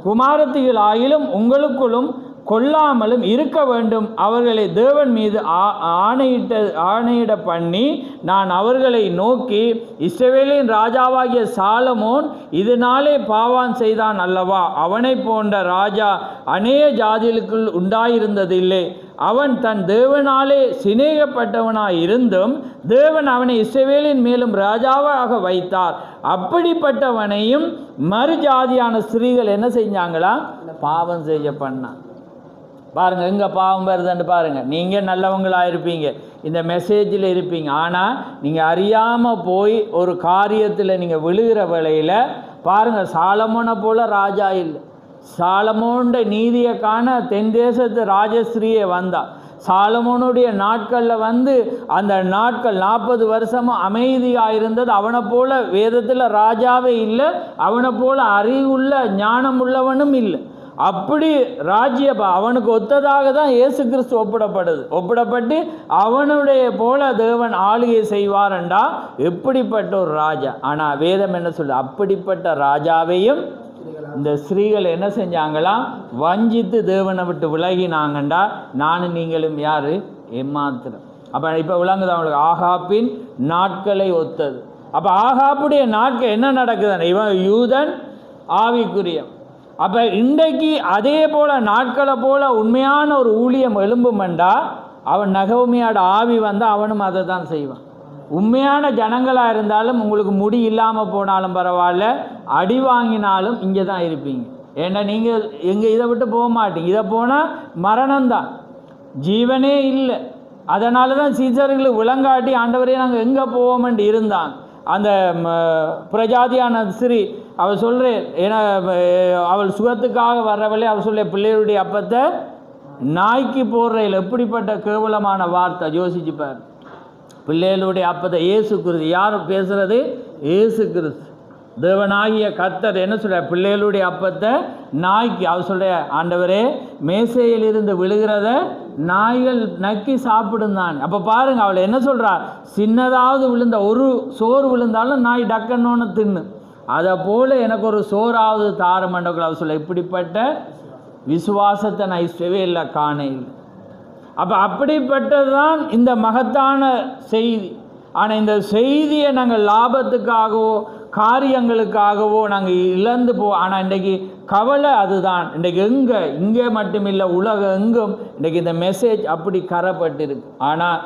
குமாரத்திகள் ஆகிலும் உங்களுக்குள்ளும் கொல்லாமலும் இருக்க வேண்டும். அவர்களை தேவன் மீது ஆணையிட பண்ணி நான் அவர்களை நோக்கி, இஸ்ரவேலின் ராஜாவாகிய சாலமோன் இதனாலே பாவான் செய்தான் அல்லவா, அவனை போன்ற ராஜா அநேக ஜாதிகளுக்குள் உண்டாயிருந்ததில்லை. அவன் தன் தேவனாலே சிநேகப்பட்டவனாய் இருந்தும் தேவன் அவனை இஸ்ரவேலின் மேலும் ராஜாவாக வைத்தார். அப்படிப்பட்டவனையும் மறுஜாதியான ஸ்திரீகள் என்ன செஞ்சாங்களா, பாவம் செய்ய பண்ணான். பாருங்கள், எங்கே பாவம் வருதுன்னு பாருங்கள். நீங்கள் நல்லவங்களாக இருப்பீங்க, இந்த மெசேஜில் இருப்பீங்க, ஆனால் நீங்கள் அறியாமல் போய் ஒரு காரியத்தில் நீங்கள் விழுகிற வேளையில் பாருங்கள், சாலமோனை போல் ராஜா இல்லை. சாலமோண்ட நீதியை காண தென் தேசத்து ராஜஸ்ரீயை வந்தா. சாலமோனுடைய நாட்களில் வந்து அந்த நாட்கள் 40 வருஷமும் அமைதியாக இருந்தது. அவனை போல வேதத்தில் ராஜாவே இல்லை, அவனை போல அறிவுள்ள ஞானம் உள்ளவனும் இல்லை. அப்படி அவனுக்கு ஒத்ததாக தான் இயேசு கிறிஸ்து ஒப்பிடப்பட்டு அவனுடைய போல தேவன் ஆளுகை செய்வாரண்டா எப்படிப்பட்ட ஒரு ராஜா. ஆனால் வேதம் என்ன சொல்லுது, அப்படிப்பட்ட ராஜாவையும் இந்த ஸ்திரீகள் என்ன செஞ்சாங்களாம், வஞ்சித்து தேவனை விட்டு விலகினாங்கண்டா நானும் நீங்களும் யாரு ஏமாத்திரம். அப்போ இப்போ விளங்குது அவங்களுக்கு ஆகாப்பின் நாட்களை ஒத்தது. அப்போ ஆகாப்புடைய நாட்கள் என்ன நடக்குதுன்னு, இவன் யூதன் ஆவிக்குரிய. அப்போ இன்றைக்கு அதே போல் நாட்களை போல் உண்மையான ஒரு ஊழியம் எழும்புமெண்டா அவன் நகவுமையோட ஆவி வந்தால் அவனும் அதை தான் செய்வான். உண்மையான ஜனங்களாக இருந்தாலும் உங்களுக்கு முடி இல்லாமல் போனாலும் பரவாயில்ல, அடி வாங்கினாலும் இங்கே தான் இருப்பீங்க. ஏன்னா நீங்கள் எங்கே இதை விட்டு போக மாட்டீங்க. இதை போனால் மரணம்தான், ஜீவனே இல்லை. அதனால தான் சீசர்களுக்கு விளங்காட்டி ஆண்டவரே நாங்கள் எங்கே போவோமென்று இருந்தாங்க. அந்த பிரஜாதியான ஸ்ரீ அவள் சொல்கிறேன், ஏன்னா அவள் சுகத்துக்காக வர்றவளே அவள் சொல்ல பிள்ளைகளுடைய அப்பத்தை நாய்க்கு போடுறையில் எப்படிப்பட்ட கேவலமான வார்த்தை யோசிச்சுப்பார். பிள்ளைகளுடைய அப்பத்தை இயேசு கிறிஸ்து, யார் பேசுகிறது, இயேசு கிறிஸ்து தேவனாகிய கர்த்தர் என்ன சொல்ற, பிள்ளைகளுடைய அப்பத்தை நாய்க்கு. அவர் சொல்ற, ஆண்டவரே மேசையில் இருந்து விழுகிறத நாய்கள் நக்கி சாப்பிடுந்தான். அப்போ பாருங்க அவள் என்ன சொல்றா, சின்னதாவது விழுந்த ஒரு சோறு விழுந்தாலும் நாய் டக்கன்னு தின்னு, அதை போல எனக்கு ஒரு சோறாவது தாரமண்டக்குள். அவர் சொல்ல, இப்படிப்பட்ட விசுவாசத்தை நான் இஷ்டவே இல்லை காண இல்லை. அப்போ அப்படிப்பட்டது தான் இந்த மகத்தான செய்தி. ஆனால் இந்த செய்தியை நாங்கள் லாபத்துக்காகவோ காரியங்களுக்காகவோ நாங்கள் இழந்து ஆனால் இன்றைக்கி கவலை அதுதான். இன்றைக்கு இங்கே மட்டுமில்லை, உலகம் எங்கும் இன்றைக்கி இந்த மெசேஜ் அப்படி கரப்பட்டிருக்கு. ஆனால்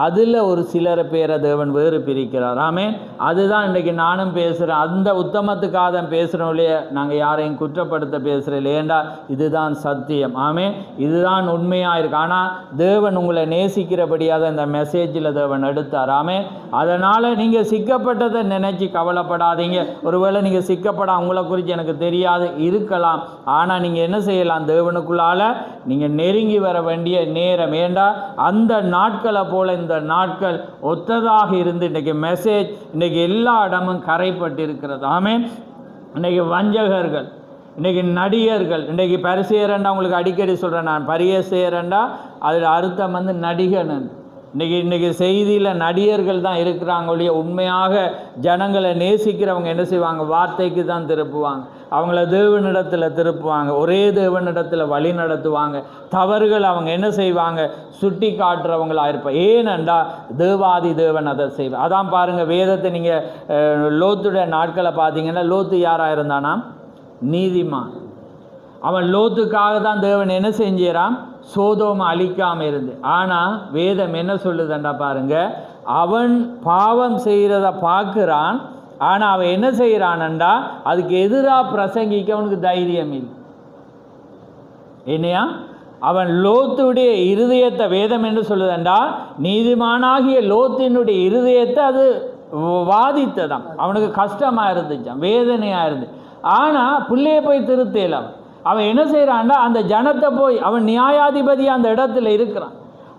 அதில் ஒரு சிலரை பேரை தேவன் வேறு பிரிக்கிறார். ஆமென். அதுதான் இன்றைக்கி நானும் பேசுகிறேன். அந்த உத்தமத்துக்காக தான் பேசுகிறோம் இல்லையே, நாங்கள் யாரையும் குற்றப்படுத்த பேசுகிறோம் இல்லையேண்டா, இதுதான் சத்தியம். ஆமென். இதுதான் உண்மையாக இருக்குது. ஆனால் தேவன் உங்களை நேசிக்கிறபடியாக இந்த மெசேஜில் தேவன் எடுத்தார். ஆமென். அதனால் நீங்கள் சிக்கப்பட்டதை நினச்சி கவலைப்படாதீங்க. ஒருவேளை நீங்கள் சிக்கப்பட உங்களை குறித்து எனக்கு தெரியாது இருக்கலாம். ஆனால் நீங்கள் என்ன செய்யலாம், தேவனுக்குள்ளால் நீங்கள் நெருங்கி வர வேண்டிய நேரம். ஏண்டா அந்த நாட்களை போல இந்த நாட்கள் ஒத்ததாக இருந்து இன்றைக்கி மெசேஜ் இன்றைக்கி எல்லா இடமும் கரைப்பட்டிருக்கிறது. ஆமென். இன்றைக்கி வஞ்சகர்கள், இன்றைக்கி நடிகர்கள், இன்றைக்கி பரிசேரண்டா உங்களுக்கு அடிக்கடி சொல்கிறேன் நான், பரிசேரண்டா அதில் அர்த்தம் வந்து நடிகன். இன்றைக்கி செய்தியில் நடிகர்கள் தான் இருக்கிறாங்க ஒழிய உண்மையாக ஜனங்களை நேசிக்கிறவங்க என்ன செய்வாங்க, வார்த்தைக்கு தான் திருப்புவாங்க, அவங்கள தேவனிடத்தில் திருப்புவாங்க, ஒரே தேவனிடத்தில் வழி நடத்துவாங்க. தவறுகள் அவங்க என்ன செய்வாங்க, சுட்டி காட்டுறவங்களாக இருப்பாங்க. ஏனென்றா தேவாதி தேவன் அதை செய்வார். அதான் பாருங்கள், வேதத்தை நீங்கள் லோத்துடைய நாட்களை பார்த்தீங்கன்னா, லோத்து யாராக இருந்தானா, நீதிமான். அவன் லோத்துக்காக தான் தேவன் என்ன செஞ்சான், சோதோமை அழிக்காமல் இருந்து. ஆனால் வேதம் என்ன சொல்லுதுண்டா பாருங்க, அவன் பாவம் செய்கிறத பார்க்குறான். ஆனால் அவன் என்ன செய்கிறான்டா, அதுக்கு எதிராக பிரசங்கிக்க அவனுக்கு தைரியம் இல்லை. என்னையா, அவன் லோத்துடைய இருதயத்தை வேதம் என்ன சொல்லுதுண்டா, நீதிமானாகிய லோத்தினுடைய இருதயத்தை அது வாதித்ததான். அவனுக்கு கஷ்டமாக இருந்துச்சான், வேதனையாக இருந்து. ஆனால் பிள்ளையை போய் திருத்தலாம். அவன் என்ன செய்கிறான்டா, அந்த ஜனத்தை போய், அவன் நியாயாதிபதியாக அந்த இடத்துல இருக்கிறான்,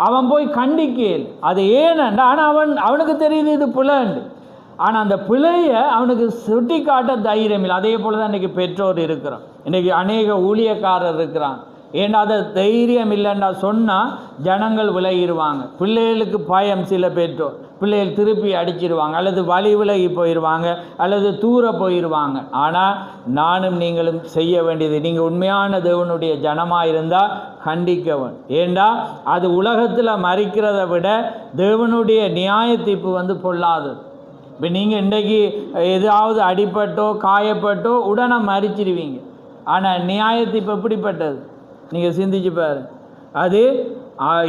அவன் போய் கண்டிக்கல். அது ஏனண்டா, ஆனால் அவனுக்கு தெரியுது இது பிள்ளைண்டு. ஆனால் அந்த பிள்ளையை அவனுக்கு சுட்டி காட்ட தைரியம் இல்லை. அதே போல் தான் இன்றைக்கி பெற்றோர் இருக்கிறான், இன்றைக்கி அநேக ஊழியக்காரர் இருக்கிறான். ஏன்னா அதை தைரியம் இல்லைண்டா சொன்னால் ஜனங்கள் விலகிடுவாங்க. பிள்ளைகளுக்கு பயம், சில பெற்றோர் பிள்ளைகள் திருப்பி அடிச்சிடுவாங்க, அல்லது வழி விலகி போயிடுவாங்க, அல்லது தூர போயிடுவாங்க. ஆனால் நானும் நீங்களும் செய்ய வேண்டியது, நீங்கள் உண்மையான தேவனுடைய ஜனமாக இருந்தால் கண்டிக்கவன். ஏண்டா அது உலகத்தில் மறிக்கிறத விட தேவனுடைய நியாய தீர்ப்பு வந்து பொல்லாதது. இப்போ நீங்கள் இன்றைக்கு ஏதாவது அடிப்பட்டோ காயப்பட்டோ உடனே மறிச்சிடுவீங்க. ஆனால் நியாய தீர்ப்பு எப்படிப்பட்டது நீங்கள் சிந்திச்சு பாரு. அது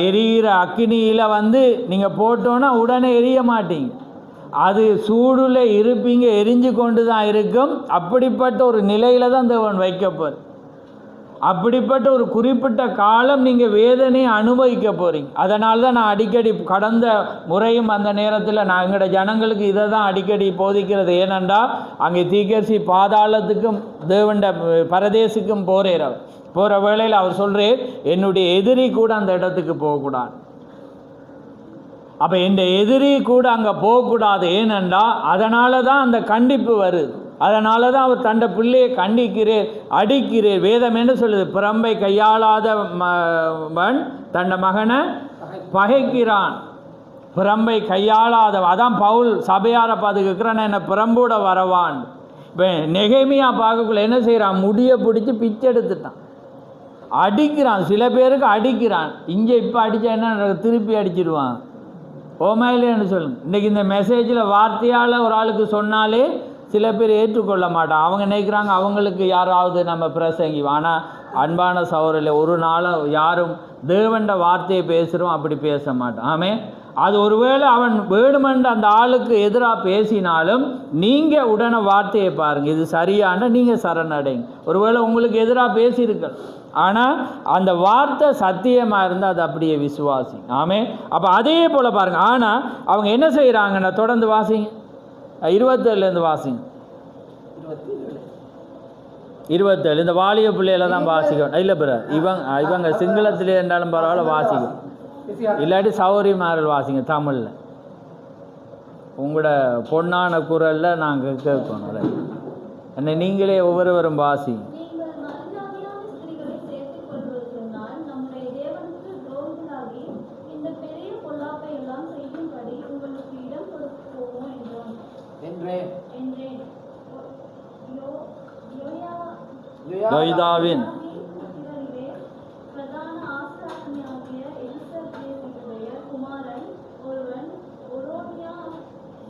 எரிகிற அக்கினியில் வந்து நீங்கள் போட்டோன்னா உடனே எரிய மாட்டீங்க, அது சூடில் இருப்பீங்க, எரிஞ்சு கொண்டு தான் இருக்கும். அப்படிப்பட்ட ஒரு நிலையில் தான் தேவன் வைக்கப்போர். அப்படிப்பட்ட ஒரு குறிப்பிட்ட காலம் நீங்கள் வேதனையை அனுபவிக்க போகிறீங்க. அதனால தான் நான் அடிக்கடி கடந்த முறையும் அந்த நேரத்தில் நான் எங்களோட ஜனங்களுக்கு இதை தான் அடிக்கடி போதிக்கிறது. ஏனென்றா அங்கே தீர்க்கதரிசி பாதாளத்துக்கும் தேவண்ட பரதேசுக்கும் போகிற வேளையில் அவர் சொல்கிறேன், என்னுடைய எதிரி கூட அந்த இடத்துக்கு போகக்கூடாது. அப்போ என் எதிரி கூட அங்கே போகக்கூடாது. ஏனென்றா அதனால தான் அந்த கண்டிப்பு வருது. அதனால தான் அவர் தன்னை பிள்ளையை கண்டிக்கிறேன், அடிக்கிறேன். வேதம் என்ன சொல்லுது? பிரம்பை கையாளாதவன் தன்னை மகனை பகைக்கிறான். பிரம்பை கையாளாதவன், அதான் பவுல் சபையாரை பார்த்து கேட்குறான், என்ன பிரம்போட வரவான். இப்போ நெகேமியா பார்க்கக்குள்ள என்ன செய்கிறான்? முடியை பிடிச்சி பிச்சை எடுத்துட்டான், அடிக்கிறான். சில பேருக்கு அடிக்கிறான். இங்கே இப்போ அடித்தா என்ன திருப்பி அடிச்சிடுவான். ஓமையிலேன்னு சொல்லுங்கள். இன்றைக்கி இந்த மெசேஜில் வார்த்தையால் ஒரு ஆளுக்கு சொன்னாலே சில பேர் ஏற்றுக்கொள்ள மாட்டான். அவங்க நினைக்கிறாங்க அவங்களுக்கு யாராவது நம்ம பிரசங்கி. ஆனால் அன்பான சகோதரர்களே, ஒரு நாளும் யாரும் தேவண்ட வார்த்தையை பேசுகிறோம் அப்படி பேச மாட்டான். ஆமே, அது ஒருவேளை அவன் வேணுமென்று அந்த ஆளுக்கு எதிராக பேசினாலும் நீங்கள் உடனே வார்த்தையை பாருங்கள், இது சரியான நீங்கள் சரணடைங்க. ஒருவேளை உங்களுக்கு எதிராக பேசியிருக்க, ஆனால் அந்த வார்த்தை சத்தியமாக இருந்தால் அது அப்படியே விசுவாசி. ஆமே, அப்போ அதே போல் பாருங்கள். ஆனால் அவங்க என்ன செய்கிறாங்கன்னா, தொடர்ந்து வாசிங்க, 27 வாசிங்க. 27 இந்த வாலிய பிள்ளையில தான் வாசிக்கணும். இல்லை பிற இவங்க சிங்களத்திலே இருந்தாலும் பரவாயில்ல வாசிக்கும், இல்லாட்டி சௌரியமார்கள் வாசிங்க தமிழில். உங்களோட பொன்னான குரலில் நாங்கள் கேட்கணும். என்ன நீங்களே ஒவ்வொருவரும் வாசிங்க. யோய்தாவின் பிரதான ஆசாரியனாகிய எலிசபேத்துடைய குமாரன் ஒருவன் ஒரோனியா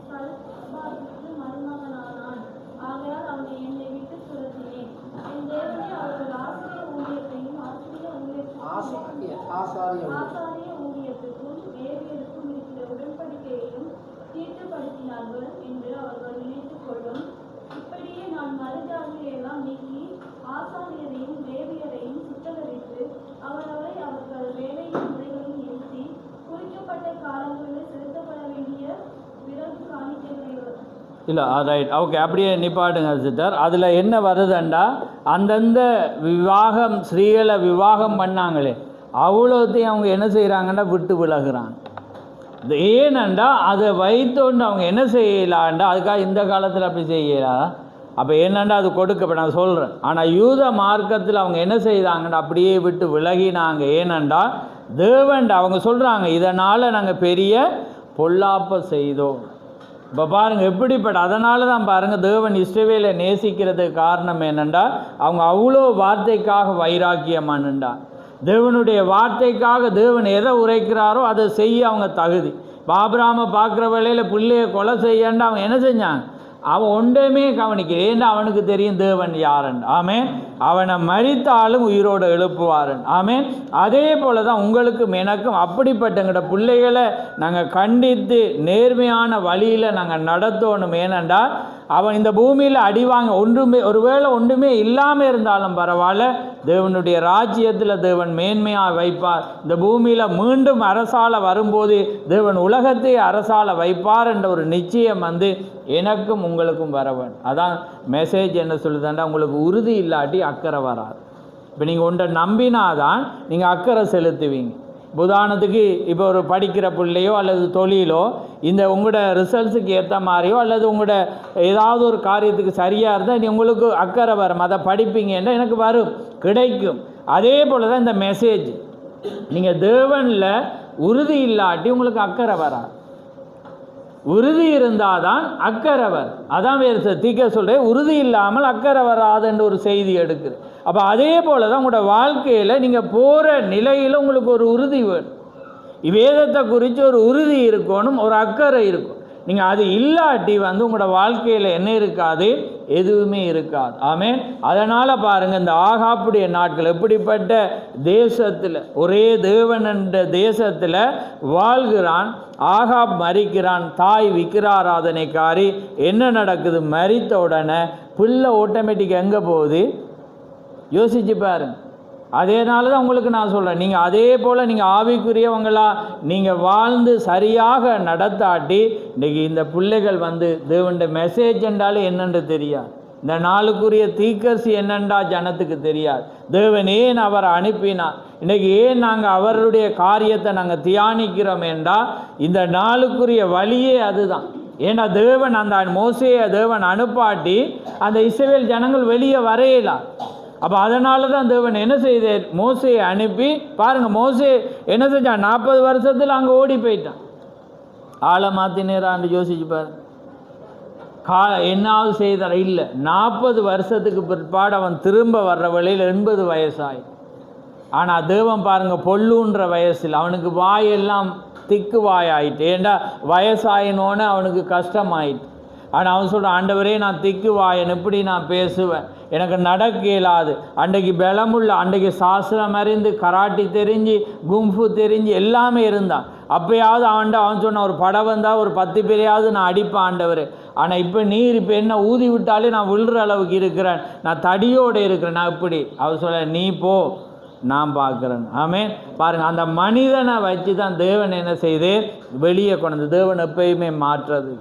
சல்பாத்துக்கு மருமகனானான். ஆகையால் அவனை என்னை விட்டு துரத்தினேன். என் தேவனே அவர்கள் ஆசிரிய ஊழியத்தையும் ஆசாரிய ஊழியத்துக்கும் லேவியருக்கும் இருக்கிற உடன்படிக்கையையும் தீட்டுப்படுத்தினார்கள் என்று அவர்கள் நினைத்துக் கொள்ளும். இப்படியே நான் மறுஜாதியை எல்லாம் நீக்கி ஆசாரியரையும் லேவியரையும் சுத்தகரித்து அவரவரை அவர்கள் வேலையின் முறைகளில் நிறுத்தி குறிக்கப்பட்ட காலங்களில் செலுத்தப்பட வேண்டிய விறகு காணிக்கைகளை இல்லை ரைட் ஓகே அப்படியே நிப்பாட்டுங்க சிஸ்டர். அதில் என்ன வருதுண்டா, அந்தந்த விவாகம் ஸ்ரீகளை விவாகம் பண்ணாங்களே அவ்வளோத்தையும் அவங்க என்ன செய்கிறாங்கன்னா விட்டு விலகுறாங்க. ஏனண்டா அதை வைத்தோண்டு அவங்க என்ன செய்யலாண்டா, அதுக்காக இந்த காலத்தில் அப்படி செய்யலாம். அப்போ என்னண்டா அது கொடுக்க நான் சொல்கிறேன். ஆனால் யூத மார்க்கத்தில் அவங்க என்ன செய்தாங்கன்னா அப்படியே விட்டு விலகினாங்க. ஏனண்டா தேவன்டா அவங்க சொல்கிறாங்க, இதனால் நாங்கள் பெரிய பொல்லாப்ப செய்தோம். இப்போ பாருங்கள் எப்படிப்பட்ட, அதனால தான் பாருங்கள் தேவன் இஸ்ரவேலை நேசிக்கிறதுக்கு காரணம் என்னென்னா அவங்க அவ்வளோ வார்த்தைக்காக வைராக்கியமானுண்டா. தேவனுடைய வார்த்தைக்காக தேவன் எதை உரைக்கிறாரோ அதை செய்ய அவங்க தகுதி. ஆபிரகாமை பார்க்குற வேளையில் பிள்ளையை கொலை செய்யண்டா அவங்க என்ன செஞ்சாங்க, அவன் ஒன்றையுமே கவனிக்கிறேன். ஏன்னா அவனுக்கு தெரியும் தேவன் யாருன்னு. ஆமேன், அவனை மரித்தாலும் உயிரோடு எழுப்புவாரன். ஆமேன், அதே போல தான் உங்களுக்கும் எனக்கும் அப்படிப்பட்டங்கிட்ட பிள்ளைகளை நாங்கள் கண்டித்து நேர்மையான வழியில் நாங்கள் நடத்தணும். ஏனென்றா அவன் இந்த பூமியில் அடிவாங்க ஒருவேளை ஒன்றுமே இல்லாமல் இருந்தாலும் பரவாயில்ல, தேவனுடைய ராஜ்யத்தில் தேவன் மேன்மையாக வைப்பார். இந்த பூமியில் மீண்டும் அரசால வரும்போது தேவன் உலகத்தை அரசால வைப்பார் என்ற ஒரு நிச்சயம் எனக்கும் உங்களுக்கும் வரவன். அதான் மெசேஜ் என்ன சொல்லுதாண்டா, உங்களுக்கு உறுதி இல்லாட்டி அக்கறை வராது. இப்போ நீங்கள் ஒன்றை நம்பினாதான் நீங்கள் அக்கறை செலுத்துவீங்க. உதாரணத்துக்கு இப்போ ஒரு படிக்கிற பிள்ளையோ அல்லது தொழிலோ இந்த உங்களோட ரிசல்ட்ஸுக்கு ஏற்ற மாதிரியோ அல்லது உங்களோட ஏதாவது ஒரு காரியத்துக்கு சரியாக இருந்தால் உங்களுக்கு அக்கறை வரும். அதை படிப்பீங்கன்னா எனக்கு வரும், கிடைக்கும். அதே போல் தான் இந்த மெசேஜ். நீங்கள் தேவனில் உறுதி இல்லாட்டி உங்களுக்கு அக்கறை வராது. உறுதி இருந்தால் தான் அக்கறை வரும். அதான் வேறு தீக்க சொல்கிறேன், உறுதி இல்லாமல் அக்கறை வராதுன்ற ஒரு செய்தி எடுக்குது. அப்போ அதே போல் தான் உங்களோட வாழ்க்கையில் நீங்கள் போகிற நிலையில் உங்களுக்கு ஒரு உறுதி வேணும். வேதத்தை குறித்து ஒரு உறுதி இருக்கணும், ஒரு அக்கறை இருக்கும். நீங்கள் அது இல்லாட்டி உங்களோட வாழ்க்கையில் என்ன இருக்காது, எதுவுமே இருக்காது. ஆமேன். அதனால் பாருங்கள், இந்த ஆகாப்புடைய நாட்கள் எப்படிப்பட்ட தேசத்தில், ஒரே தேவன் என்ற தேசத்தில் வாழ்கிறான். ஆகாப் மரிக்கிறான், தாய் விக்கிராராதனைக்காரி. என்ன நடக்குது, மரித்த உடனே பிள்ளை ஆட்டோமேட்டிக் எங்கே போகுது யோசிச்சு பாருங்க. அதேனால தான் உங்களுக்கு நான் சொல்கிறேன், நீங்கள் அதே போல் நீங்கள் ஆவிக்குரியவங்களா நீங்கள் வாழ்ந்து சரியாக நடத்தாட்டி இன்றைக்கி இந்த பிள்ளைகள் தேவனுடைய மெசேஜ் என்றாலும் என்னென்று தெரியாது, இந்த நாளுக்குரிய தீர்க்கதரிசி என்னென்றா ஜனத்துக்கு தெரியாது. தேவன் ஏன் அவரை அனுப்பினார், இன்றைக்கி ஏன் நாங்கள் அவருடைய காரியத்தை நாங்கள் தியானிக்கிறோம் என்றால் இந்த நாளுக்குரிய வழியே அதுதான். ஏன்னா தேவன் அந்த மோசேயை தேவன் அனுப்பாட்டி அந்த இஸ்ரவேல் ஜனங்கள் வெளியே வரையலாம். அப்போ அதனால தான் தேவன் என்ன செய்தார், மோசேயை அனுப்பி பாருங்கள், மோசே என்ன செஞ்சான், 40 வருஷத்தில் அங்கே ஓடி போயிட்டான். ஆளை மாற்றினேரான்னு யோசிச்சு பாரு, என்னாவது செய்தார் இல்லை. 40 வருஷத்துக்கு பிற்பாடு அவன் திரும்ப வர்ற வழியில் 80 வயசாகி. ஆனால் தேவன் பாருங்கள், பொல்லுன்ற வயசில் அவனுக்கு வாயெல்லாம் திக்கு வாய் ஆயிட்டு. ஏண்டா வயசாயினோன்னு அவனுக்கு கஷ்டமாயிட்டு. ஆனால் அவன் சொல்கிறான், ஆண்டவரே நான் திக்கு வாயன், எப்படி நான் பேசுவேன், எனக்கு நடக்க இயலாது. அன்றைக்கு பலமுள்ள, அன்றைக்கு சாஸ்திரம் அறிந்து கராட்டி தெரிஞ்சு கும்ஃபு தெரிஞ்சு எல்லாமே இருந்தான். அப்போயாவது அவன் சொன்ன ஒரு படம் வந்தால் ஒரு 10 பேரையாவது நான் அடிப்பேன் ஆண்டவர். ஆனால் இப்போ நீர் இப்போ என்ன ஊதி விட்டாலே நான் விழுற அளவுக்கு இருக்கிறேன், நான் தடியோடு இருக்கிறேன், நான் இப்படி. அவர் சொல்ல, நீ போ நான் பார்க்குறேன். ஆமென். பாருங்கள், அந்த மனிதனை வச்சு தான் தேவன் என்ன செய்து வெளியே கொண்டு. தேவன் எப்பயுமே மாற்றுறது.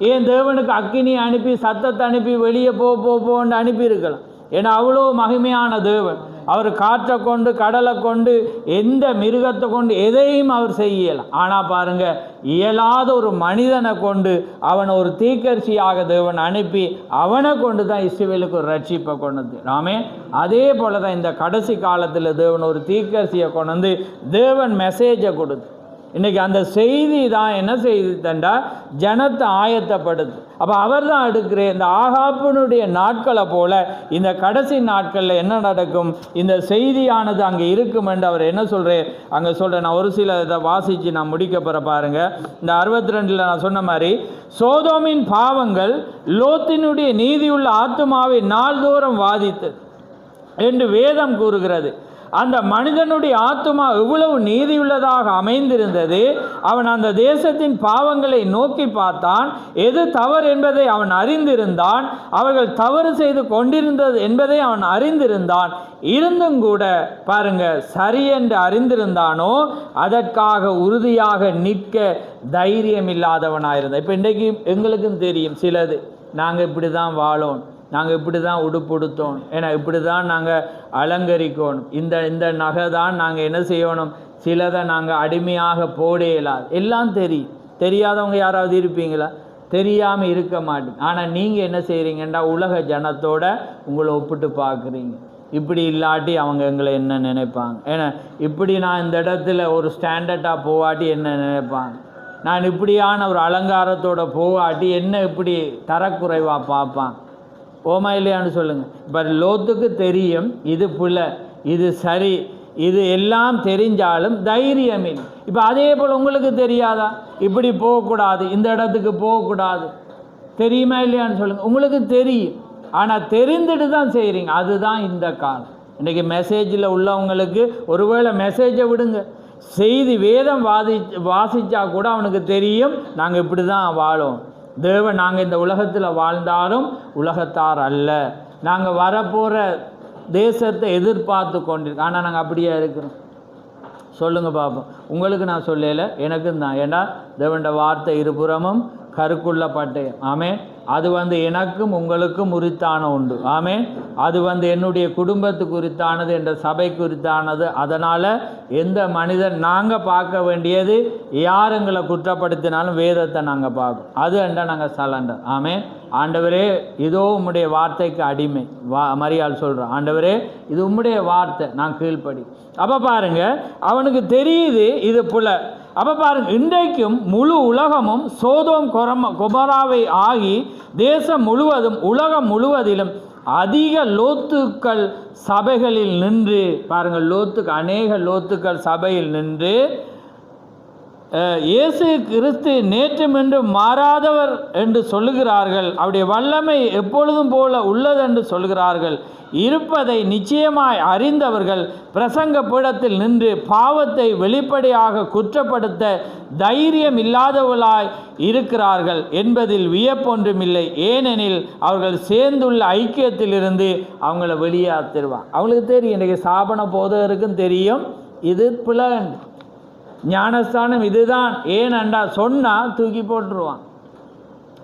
ஏன் தேவனுக்கு அக்கினி அனுப்பி சத்தத்தை அனுப்பி வெளியே போன்னு அனுப்பியிருக்கலாம். ஏன்னா அவ்வளோ மகிமையான தேவன். அவர் காற்றை கொண்டு கடலை கொண்டு எந்த மிருகத்தை கொண்டு எதையும் அவர் செய்யலாம். ஆனால் பாருங்கள், இயலாத ஒரு மனிதனை கொண்டு அவனை ஒரு தீர்க்கதரிசியாக தேவன் அனுப்பி அவனை கொண்டு தான் இஸ்ரவேலுக்கு ஒரு ரட்சிப்பை கொண்டு. ஆமே. அதே போல் தான் இந்த கடைசி காலத்தில் தேவன் ஒரு தீர்க்கதரிசியை கொண்டு தேவன் மெசேஜை கொடுத்து இன்றைக்கி அந்த செய்தி தான் என்ன செய்தி தண்டா ஜனத்தை ஆயத்தப்படுது. அப்போ அவர் தான் எடுக்கிற இந்த ஆகாப்பினுடைய நாட்களை போல் இந்த கடைசி நாட்களில் என்ன நடக்கும், இந்த செய்தியானது அங்கே இருக்கும் என்று அவர் என்ன சொல்கிறார் அங்கே சொல்கிறேன். நான் ஒரு சில இதை வாசித்து நான் முடிக்க போகிற பாருங்கள். இந்த 62 நான் சொன்ன மாதிரி, சோதோமின் பாவங்கள் லோத்தினுடைய நீதியுள்ள ஆத்துமாவை நாள்தோறும் வாதித்தது என்று வேதம் கூறுகிறது. அந்த மனிதனுடைய ஆத்துமா எவ்வளவு நீதியுள்ளதாக அமைந்திருந்தது. அவன் அந்த தேசத்தின் பாவங்களை நோக்கி பார்த்தான், எது தவறு என்பதை அவன் அறிந்திருந்தான், அவர்கள் தவறு செய்து கொண்டிருந்தது என்பதை அவன் அறிந்திருந்தான். இருந்தும் கூட பாருங்க, சரி என்று அறிந்திருந்தானோ அதற்காக உறுதியாக நிற்க தைரியம் இல்லாதவனாயிருந்தான். இப்போ இன்றைக்கு எங்களுக்கும் தெரியும் சிலது, நாங்கள் இப்படி தான் வாழோம், நாங்கள் இப்படி தான் உடுப்படுத்தோம், ஏன்னா இப்படி தான் நாங்கள் அலங்கரிக்கணும், இந்த நகை தான் நாங்கள் என்ன செய்யணும், சிலதை நாங்கள் அடிமையாக போட இயலாது. எல்லாம் தெரியும். தெரியாதவங்க யாராவது இருப்பீங்களா? தெரியாமல் இருக்க மாட்டீங்க. ஆனால் நீங்கள் என்ன செய்கிறீங்கன்னா உலக ஜனத்தோட உங்களை ஒப்பிட்டு பார்க்குறீங்க. இப்படி இல்லாட்டி அவங்க எங்களை என்ன நினைப்பாங்க, ஏன்னா இப்படி நான் இந்த இடத்துல ஒரு ஸ்டாண்டர்டாக போவாட்டி என்ன நினைப்பாங்க, நான் இப்படியான ஒரு அலங்காரத்தோடு போவாட்டி என்ன இப்படி தரக்குறைவாக பார்ப்பாங்க. ஓமா இல்லையான்னு சொல்லுங்கள். இப்போ லோத்துக்கு தெரியும் இது புல, இது சரி, இது எல்லாம் தெரிஞ்சாலும் தைரியம் இல்லை. இப்போ அதே போல் உங்களுக்கு தெரியாதா, இப்படி போகக்கூடாது, இந்த இடத்துக்கு போகக்கூடாது, தெரியுமா இல்லையான்னு சொல்லுங்கள். உங்களுக்கு தெரியும், ஆனால் தெரிந்துட்டு தான் செய்கிறீங்க. அதுதான் இந்த காலம். இன்றைக்கி மெசேஜில் உள்ளவங்களுக்கு ஒருவேளை மெசேஜை விடுங்க, செய்தி வேதம் வாசித்தா கூட அவனுக்கு தெரியும் நாங்கள் இப்படி தான் வாழும். தேவன் நாங்கள் இந்த உலகத்தில் வாழ்ந்தாலும் உலகத்தார் அல்ல, நாங்கள் வரப்போகிற தேசத்தை எதிர்பார்த்து கொண்டிருக்கோம். ஆனால் நாங்கள் அப்படியே இருக்கிறோம். சொல்லுங்கள் பார்ப்போம். உங்களுக்கு நான் சொல்லலை, எனக்கும் தான். ஏன்னா தேவண்ட வார்த்தை இருபுறமும் கருக்குள்ள பட்டயம். ஆமே. அது எனக்கும் உங்களுக்கும் உரித்தான உண்டு. ஆமே. அது என்னுடைய குடும்பத்துக்கு உரித்தானது, என்ற சபை குறித்தானது. அதனால் எந்த மனிதன் நாங்கள் பார்க்க வேண்டியது, யார் எங்களை குற்றப்படுத்தினாலும் வேதத்தை நாங்கள் பார்க்கணும். அது என்றால் நாங்கள் சலண்டர். ஆமே. ஆண்டவரே இதோ உம்முடைய வார்த்தைக்கு அடிமை. மரியாள் சொல்கிறோம், ஆண்டவரே இது உம்முடைய வார்த்தை, நான் கீழ்ப்படி. அப்போ பாருங்கள், அவனுக்கு தெரியுது இது புல. அப்போ பாருங்க, இன்றைக்கும் முழு உலகமும் சோதோம் கொமராவை ஆகி தேசம் முழுவதும் உலகம் முழுவதிலும் அதிக லோத்துக்கள் சபைகளில் நின்று பாருங்கள், அநேக லோத்துக்கள் சபையில் நின்று இயேசு கிறிஸ்து நேற்றும் என்றும் மாறாதவர் என்று சொல்லுகிறார்கள். அவருடைய வல்லமை எப்பொழுதும் போல உள்ளது என்று சொல்கிறார்கள். இருப்பதை நிச்சயமாய் அறிந்தவர்கள் பிரசங்க பீடத்தில் நின்று பாவத்தை வெளிப்படையாக குற்றப்படுத்த தைரியம் இல்லாதவர்களாய் இருக்கிறார்கள் என்பதில் வியப்பொன்றுமில்லை. ஏனெனில் அவர்கள் சேர்ந்துள்ள ஐக்கியத்திலிருந்து அவங்கள வெளியாத்திருவாங்க. அவங்களுக்கு தெரியும், இன்றைக்கு ஸ்தாபன போதகருக்கும் தெரியும் இது பிளண்ட் ஞானஸ்தானம் இதுதான். ஏனண்டா சொன்னால் தூக்கி போட்டுருவான்.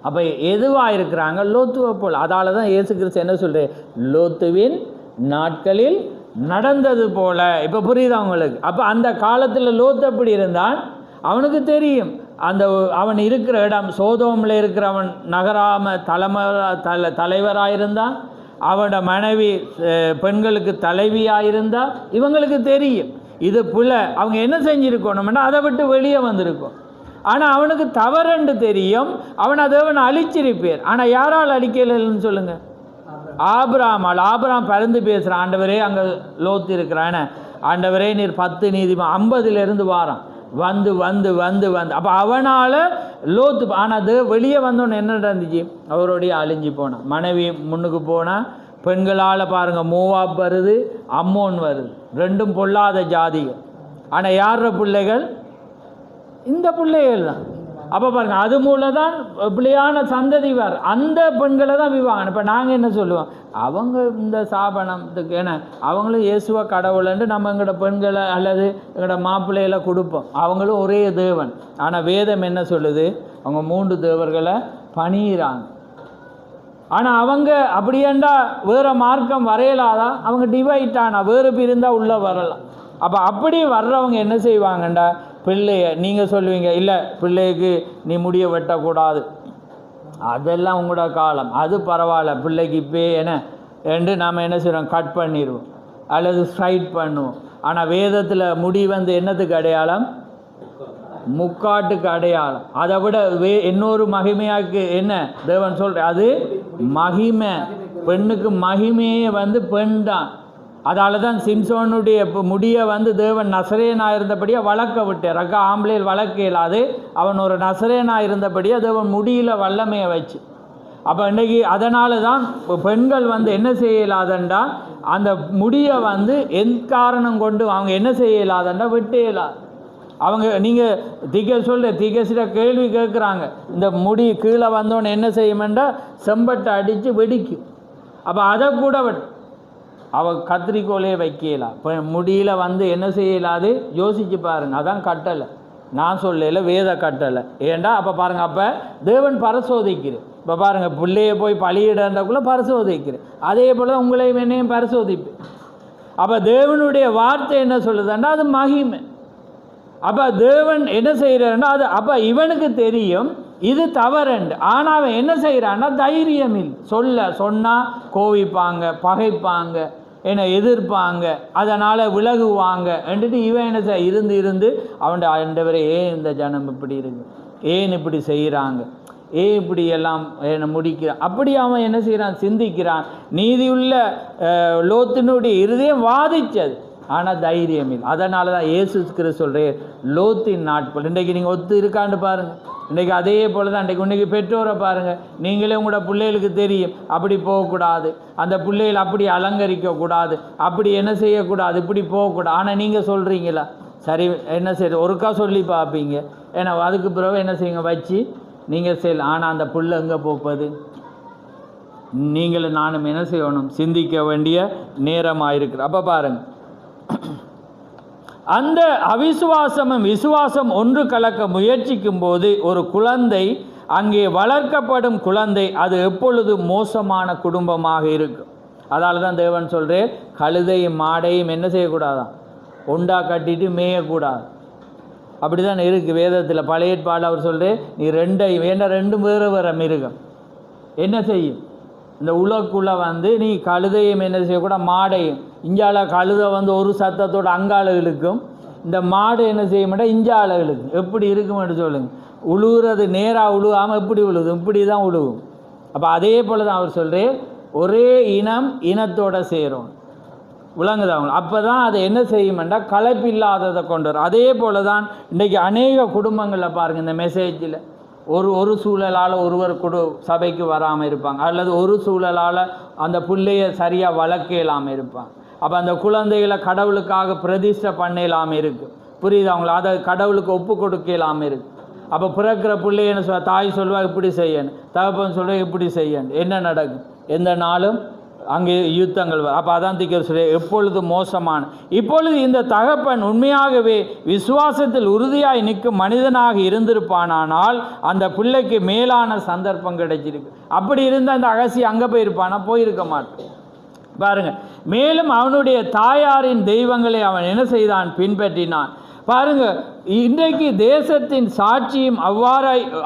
அப்போ எதுவாக இருக்கிறாங்க? லோத்துவை போல். அதால தான் இயேசு கிறிஸ்து என்ன சொல்கிறேன், லோத்துவின் நாட்களில் நடந்தது போல. இப்போ புரியுது அவங்களுக்கு? அப்போ அந்த காலத்தில் லோத்து எப்படி இருந்தான் அவனுக்கு தெரியும். அவன் இருக்கிற இடம் சோதோமில் இருக்கிறவன் நகராம தலைவராக இருந்தான். அவனோட மனைவி பெண்களுக்கு தலைவியாக இருந்தா. இவங்களுக்கு தெரியும் இது புல. அவங்க என்ன செஞ்சுருக்கணும்னா அதை விட்டு வெளியே வந்திருக்கும். ஆனால் அவனுக்கு தவறுண்டு தெரியும். அவனை தேவன் அழிச்சிருப்பேர். ஆனால் யாரால் அழிக்கலைன்னு சொல்லுங்கள்? ஆபிரகாமால். ஆபிரகாம் பறந்து பேசுகிறான், ஆண்டவரே அங்கே லோத்து இருக்கிறான், ஆண்டவரே நீர் 10 நீதிமான் 50லேருந்து வாரான் வந்து வந்து வந்து வந்து. அப்போ அவனால் லோத்து. ஆனால் அது வெளியே வந்தோன்னு என்ன நடந்துச்சு? அவருடைய அழிஞ்சு போனான். மனைவி முன்னுக்கு போனால் பெண்களால் பாருங்கள், மோவாப் வருது, அம்மோன் வருது, ரெண்டும் பொல்லாத ஜாதிகள். ஆனால் யார பிள்ளைகள்? இந்த பிள்ளைகள் தான். அப்போ பாருங்கள், அது மூலம் தான் பிள்ளையான சந்ததி வர அந்த பெண்களை தான் விவாங்க. இப்போ நாங்கள் என்ன சொல்லுவோம், அவங்க இந்த சாபனத்துக்கு ஏன்னா அவங்களும் இயேசுவ கடவுள்ன்ட்டு நம்ம எங்களோட பெண்களை அல்லது எங்களோட மாப்பிள்ளைகளை கொடுப்போம். அவங்களும் ஒரே தேவன். ஆனால் வேதம் என்ன சொல்லுது? அவங்க 3 தேவர்களை பணியிறாங்க. ஆனால் அவங்க அப்படியேண்டா வேறு மார்க்கம் வரையலாதா? அவங்க டிவைட் ஆனால் வேறு பிரிந்தால் உள்ளே வரலாம். அப்போ அப்படி வர்றவங்க என்ன செய்வாங்கண்டா, பிள்ளைய நீங்கள் சொல்லுவீங்க, இல்லை பிள்ளைக்கு நீ முடிய வெட்டக்கூடாது, அதெல்லாம் உங்களோட காலம், அது பரவாயில்ல, பிள்ளைக்கு இப்போ என்று நாம் என்ன செய்வோம், கட் பண்ணிடுவோம் அல்லது ஸ்ட்ரைட் பண்ணுவோம். ஆனால் வேதத்தில் முடி என்னத்துக்கு அடையாளம்? முக்காட்டுக்கு அடையாளம். அதை விட இன்னொரு மகிமையாக்கு என்ன தேவன் சொல்ற, அது மகிமை. பெண்ணுக்கு மகிமையே பெண் தான். அதால தான் சிம்சோனுடைய முடியை தேவன் நசரேனாக இருந்தபடியாக வளர்க்க விட்டார். ரக்க ஆம்பளையில் வளர்க்க இயலாது, அவன் ஒரு நசரேனாக இருந்தபடியாக தேவன் முடியில் வல்லமையை வச்சு. அப்போ இன்றைக்கி அதனால தான் பெண்கள் என்ன செய்யலாதண்டா, அந்த முடியை எக்காரணம் கொண்டு அவங்க என்ன செய்யலாதண்டா, வெட்ட இயலாது. அவங்க நீங்கள் திகசிட கேள்வி கேட்குறாங்க, இந்த முடி கீழே வந்தோன்னு என்ன செய்யுமெண்டா செம்பட்டை அடித்து வெடிக்கும். அப்போ அதை கூட அவள் கத்திரிக்கோலையே வைக்கலாம். இப்போ முடியில் என்ன செய்யலாது யோசிச்சு பாருங்கள். அதான் கட்டளை, நான் சொல்லல, வேத கட்டளை. ஏண்டா அப்போ பாருங்கள், அப்போ தேவன் பரிசோதிக்கிறேன். இப்போ பாருங்கள், பிள்ளையை போய் பலியிடக்குள்ளே பரிசோதிக்கிறேன். அதே போல் உங்களையும் என்னையும் பரிசோதிப்பேன். அப்போ தேவனுடைய வார்த்தை என்ன சொல்லுதுன்னா அது மகிமை. அப்போ தேவன் என்ன செய்கிறான்னா அது அப்போ இவனுக்கு தெரியும் இது தவறுண்டு. ஆனால் அவன் என்ன செய்கிறான்னா தைரியம் இல்லை. சொன்னால் கோவிப்பாங்க, பகைப்பாங்க, என்னை எதிர்ப்பாங்க, அதனால் விலகுவாங்க என்றுட்டு இவன் என்ன இருந்து அவன் ஆண்டவரே ஏன் இந்த ஜனம் இப்படி இருக்கு, ஏன் இப்படி செய்கிறாங்க, ஏன் இப்படி எல்லாம் என்னை முடிக்கிறான், அப்படி அவன் என்ன செய்கிறான், சிந்திக்கிறான். நீதியுள்ள லோத்தினுடைய இருதயம் வாதிச்சது, ஆனால் தைரியம் இல்லை. அதனால தான் இயேசு கிறிஸ்து சொல்கிறேன், லோத்தின் நாட்கள் இன்றைக்கு நீங்கள் ஒத்து இருக்கான்னு பாருங்கள். இன்றைக்கி அதே போல் தான் இன்றைக்கி பெற்றோரை பாருங்கள். நீங்களே உங்களோட பிள்ளைகளுக்கு தெரியும் அப்படி போகக்கூடாது, அந்த பிள்ளைகள் அப்படி அலங்கரிக்கக்கூடாது, அப்படி என்ன செய்யக்கூடாது, இப்படி போகக்கூடாது. ஆனால் நீங்கள் சொல்கிறீங்களா? சரி, என்ன செய்ய ஒருக்கா சொல்லி பார்ப்பீங்க, ஏன்னா அதுக்கு பிறகு என்ன செய்யுங்க வச்சு நீங்கள் செய்யலாம். ஆனால் அந்த பிள்ளை எங்கே போப்பது? நீங்களும் நானும் என்ன செய்யணும், சிந்திக்க வேண்டிய நேரமாக இருக்குது. அப்போ பாருங்கள், அந்த அவிசுவாசமும் விசுவாசம் ஒன்று கலக்க முயற்சிக்கும் போது ஒரு குழந்தை, அங்கே வளர்க்கப்படும் குழந்தை, அது எப்பொழுதும் மோசமான குடும்பமாக இருக்கும். அதால் தான் தேவன் சொல்கிறேன், கழுதையும் மாடையும் என்ன செய்யக்கூடாதான், ஒண்டா கட்டிட்டு மேயக்கூடாது. அப்படி தான் இருக்குது வேதத்தில். பழைய ஏற்பாடு அவர் சொல்கிறேன், நீ ரெண்டும் வேறு வேறு மிருகம் என்ன செய்யும், இந்த உலக்குள்ளே நீ கழுதையும் என்ன செய்யக்கூடாது, மாடையும். இஞ்சால கழுதை ஒரு சத்தத்தோட அங்கால இழுக்கும், இந்த மாடு என்ன செய்ய மாட்டேன், இஞ்சால இழுக்கும். எப்படி இருக்குமென்று சொல்லுங்கள். உழுவுறது நேராக உழுவாமல் எப்படி உழுகும், இப்படி தான் உழுவும். அப்போ அதே போல் தான் அவர் சொல்கிறேன், ஒரே இனம் இனத்தோடு சேரும். விளங்குது அவங்க. அப்போ தான் அதை என்ன செய்யுமெண்டா களைப்பில்லாததை கொண்டு வரும். அதே போல் தான் இன்றைக்கி அநேக குடும்பங்களில் பாருங்கள், இந்த மெசேஜில் ஒரு சூழலால் ஒருவர் சபைக்கு வராமல் இருப்பாங்க, அல்லது ஒரு சூழலால் அந்த பிள்ளையை சரியாக வளர்க்க இல்லாமல் இருப்பாங்க. அப்போ அந்த குழந்தைகளை கடவுளுக்காக பிரதிஷ்டை பண்ண இல்லாமல் இருக்குது, புரியுது அவங்கள, அதை கடவுளுக்கு ஒப்பு கொடுக்க இல்லாமல் இருக்குது. அப்போ பிறக்கிற பிள்ளைன்னு தாய் சொல்லுவா இப்படி செய்யணும், தகப்பன் சொல்லுவா இப்படி செய்யணும், என்ன நடக்கும்? எந்த நாளும் அங்கே யுத்தங்கள் வரும். அப்போ அதான் தீர்க்கதரிசி சொல்ல எப்பொழுது மோசமான. இப்பொழுது இந்த தகப்பன் உண்மையாகவே விசுவாசத்தில் உறுதியாய் நிற்கும் மனிதனாக இருந்திருப்பானால் அந்த பிள்ளைக்கு மேலான சந்தர்ப்பம் கிடைச்சிருக்கு. அப்படி இருந்தால் அந்த அகசி அங்கே போயிருப்பானா? போயிருக்க மாட்டான். பாருங்கள், மேலும் அவனுடைய தாயாரின் தெய்வங்களை அவன் என்ன செய்தான்? பின்பற்றினான். பாருங்க, இன்றைக்கு தேசத்தின் சாட்சியும்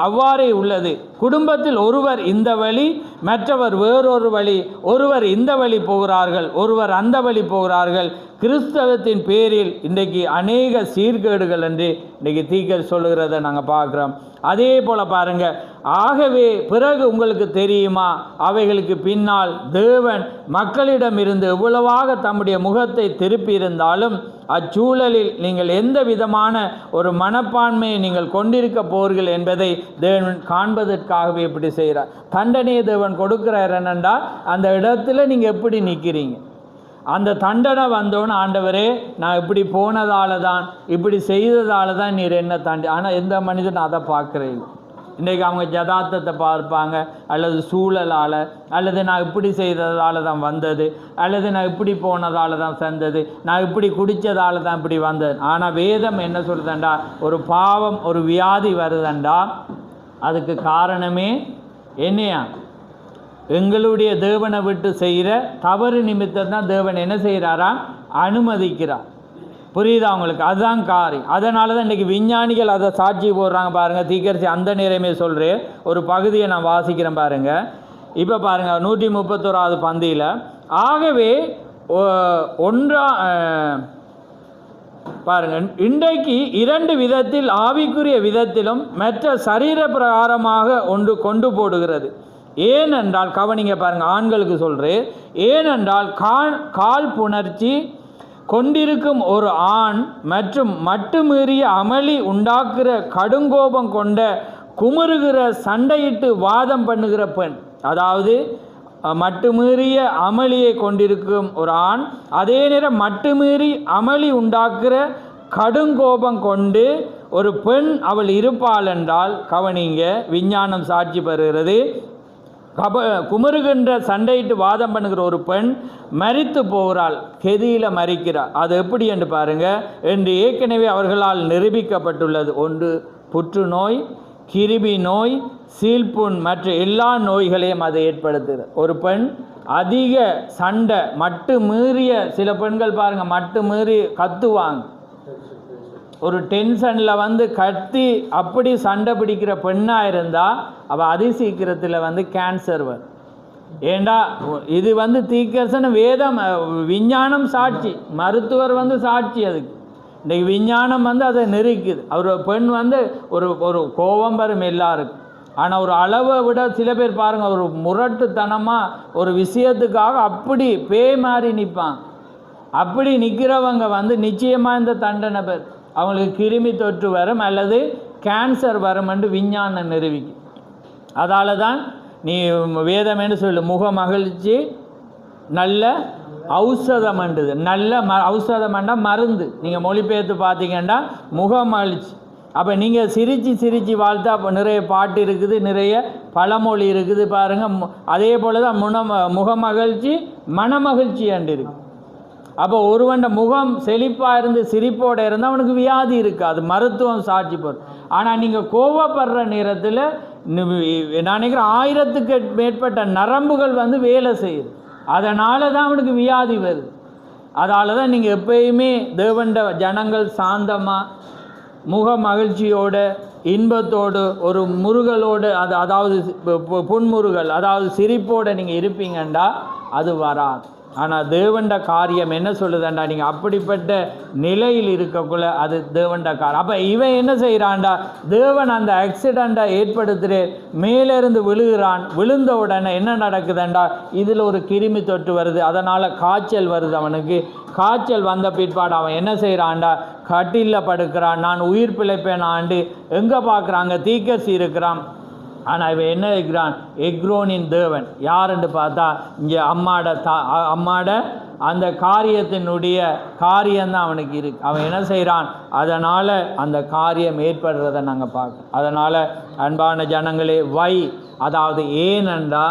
அவ்வாறே உள்ளது. குடும்பத்தில் ஒருவர் இந்த வழி, மற்றவர் வேறொரு வழி, ஒருவர் இந்த வழி போகிறார்கள், ஒருவர் அந்த வழி போகிறார்கள். கிறிஸ்தவத்தின் பேரில் இன்றைக்கு அநேக சீர்கேடுகள் என்று இன்றைக்கி தீர்க்கதரிசி சொல்லுகிறத நாங்கள் பார்க்குறோம். அதே போல் பாருங்கள், ஆகவே பிறகு உங்களுக்கு தெரியுமா, அவைகளுக்கு பின்னால் தேவன் மக்களிடமிருந்து எவ்வளவாக தம்முடைய முகத்தை திருப்பியிருந்தாலும் அச்சூழலில் நீங்கள் எந்த விதமான ஒரு மனப்பான்மையை நீங்கள் கொண்டிருக்க போர்கள் என்பதை தேவன் காண்பதற்காகவே இப்படி செய்கிறார். தண்டனையை தேவன் கொடுக்கிறார். என்னென்றால் அந்த இடத்துல நீங்கள் எப்படி நிற்கிறீங்க. அந்த தண்டனை வந்தோன்னு, ஆண்டவரே நான் இப்படி போனதால தான், இப்படி செய்ததால தான் நீர் என்ன தாண்டி. ஆனால் எந்த மனிதன் அதை பார்க்குறீங்க. இன்றைக்கி அவங்க யதார்த்தத்தை பார்ப்பாங்க, அல்லது சூழலால், அல்லது நான் இப்படி செய்ததால் தான் வந்தது, அல்லது நான் இப்படி போனதால் தான் செஞ்சது, நான் இப்படி குடித்ததால் தான் இப்படி வந்தது. ஆனால் வேதம் என்ன சொல்லுதுண்டா, ஒரு பாவம் ஒரு வியாதி வருதுண்டா அதுக்கு காரணமே என்னையா? எங்களுடைய தேவனை விட்டு செய்கிற தவறு நிமித்தம் தான் தேவன் என்ன செய்கிறாரா? அனுமதிக்கிறார். புரியுதா அவங்களுக்கு? அதுதான் காரியம். அதனால தான் இன்றைக்கி விஞ்ஞானிகள் அதை சாட்சி போடுறாங்க. பாருங்கள், தீர்க்கதரிசி அந்த நேரமே சொல்கிறேன். ஒரு பகுதியை நான் வாசிக்கிறேன் பாருங்கள். இப்போ பாருங்கள், 131வது பந்தியில், ஆகவே பாருங்கள், இன்றைக்கு 2 விதத்தில், ஆவிக்குரிய விதத்திலும் மற்ற சரீர பிரகாரமாக ஒன்று கொண்டு போடுகிறது. ஏனென்றால், கவனிங்க பாருங்கள், ஆண்களுக்கு சொல்கிறேன், ஏனென்றால் கால் புணர்ச்சி கொண்டிருக்கும் ஒரு ஆண் மற்றும் மட்டுமீறிய அமளி உண்டாக்குற கடுங்கோபம் கொண்ட குமுறுகிற சண்டையிட்டு வாதம் பண்ணுகிற பெண், அதாவது மட்டுமீறிய அமளியை கொண்டிருக்கும் ஒரு ஆண், அதே நேரம் மட்டுமீறி அமளி உண்டாக்குற கடுங்கோபம் கொண்டு ஒரு பெண் அவள் இருப்பாள் என்றால், கவனிங்க, விஞ்ஞானம் சாட்சி பெறுகிறது, குமுறுகின்ற சண்டையிட்டு வாதம் பண்ணுகிற ஒரு பெண் மரித்து போகிறாள், கெதியில் மரிக்கிறாள். அது எப்படி என்று பாருங்கள் என்று ஏற்கனவே அவர்களால் நிரூபிக்கப்பட்டுள்ளது. ஒன்று புற்றுநோய், கிருமி நோய், சீல்புண் மற்ற எல்லா நோய்களையும் அதை ஏற்படுத்துகிறது. ஒரு பெண் அதிக சண்டை மட்டு மீறிய, சில பெண்கள் பாருங்கள் மட்டு மீறி கத்துவாங்க, ஒரு டென்ஷனில் கத்தி அப்படி சண்டை பிடிக்கிற பெண்ணாக இருந்தால் அவள் அதிசீக்கிரத்தில் கேன்சர் வரும். ஏண்டா இது தீர்க்கதரிசன வேதம், விஞ்ஞானம் சாட்சி, மருத்துவர் சாட்சி. அதுக்கு இன்றைக்கி விஞ்ஞானம் அதை நெருக்குது. அவர் பெண் ஒரு கோபம் வரும் எல்லாருக்கும். ஆனால் ஒரு அளவை விட சில பேர் பாருங்கள், ஒரு முரட்டுத்தனமாக ஒரு விஷயத்துக்காக அப்படி பேய் மாறி நிற்பாங்க. அப்படி நிற்கிறவங்க நிச்சயமாக இந்த தண்டனை பேர் அவங்களுக்கு கிருமி தொற்று வரும் அல்லது கேன்சர் வரும் என்று விஞ்ஞானம் நிரூபிக்கும். அதால தான் நீ வேதம் என்று சொல்லு, முக மகிழ்ச்சி நல்ல ஔஷதம் என்றது. நல்ல ஔஷதம்னா மருந்து. நீங்கள் மொழிபெயர்த்து பார்த்தீங்கன்னா முக மகிழ்ச்சி. அப்போ நீங்கள் சிரித்து வாழ்த்தா நிறைய பாட்டு இருக்குது, நிறைய பழமொழி இருக்குது பாருங்கள். அதே போல் தான் முக மகிழ்ச்சி மனமகிழ்ச்சி என்று இருக்குது. அப்போ ஒருவன் முகம் செழிப்பாக இருந்து சிரிப்போடு இருந்தால் அவனுக்கு வியாதி இருக்காது, மருத்துவம் சாட்சி போடும். ஆனால் நீங்கள் கோவப்படுற நேரத்தில் நான் நினைக்கிறேன் 1000க்கு மேற்பட்ட நரம்புகள் வேலை செய்யுது. அதனால தான் அவனுக்கு வியாதி வருது. அதால் தான் நீங்கள் எப்பயுமே தேவண்ட ஜனங்கள் சாந்தமாக முக மகிழ்ச்சியோடு இன்பத்தோடு ஒரு முருகலோடு, அதாவது புன்முருகல், அதாவது சிரிப்போடு நீங்கள் இருப்பீங்கண்டா அது வராது. ஆனால் தேவண்ட காரியம் என்ன சொல்லுதாண்டா, நீங்கள் அப்படிப்பட்ட நிலையில் இருக்கக்குள்ள அது தேவண்ட காரியம். அப்போ இவன் என்ன செய்கிறான்டா, தேவன் அந்த ஆக்சிடெண்ட்டை ஏற்படுத்துகிற மேலேருந்து விழுகிறான். விழுந்த உடனே என்ன நடக்குதுண்டா, இதில் ஒரு கிருமி தொற்று வருது, அதனால் காய்ச்சல் வருது. அவனுக்கு காய்ச்சல் வந்த பிற்பாடு அவன் என்ன செய்கிறான்டா, கட்டிலில் படுக்கிறான். நான் உயிர் பிழைப்பேன் ஆண்டு எங்கே பார்க்குறாங்க, தீக்கசி இருக்கிறான். ஆனால் இவன் என்ன இருக்கிறான், எக்ரோனின் தேவன் யாருன்னு பார்த்தா இங்கே அம்மாட அந்த காரியத்தினுடைய காரியம்தான் அவனுக்கு இருக்கு. அவன் என்ன செய்கிறான், அதனால் அந்த காரியம் ஏற்படுறதை நாங்கள் பார்க்கணும். அதனால் அன்பான ஜனங்களே, அதாவது ஏனென்றா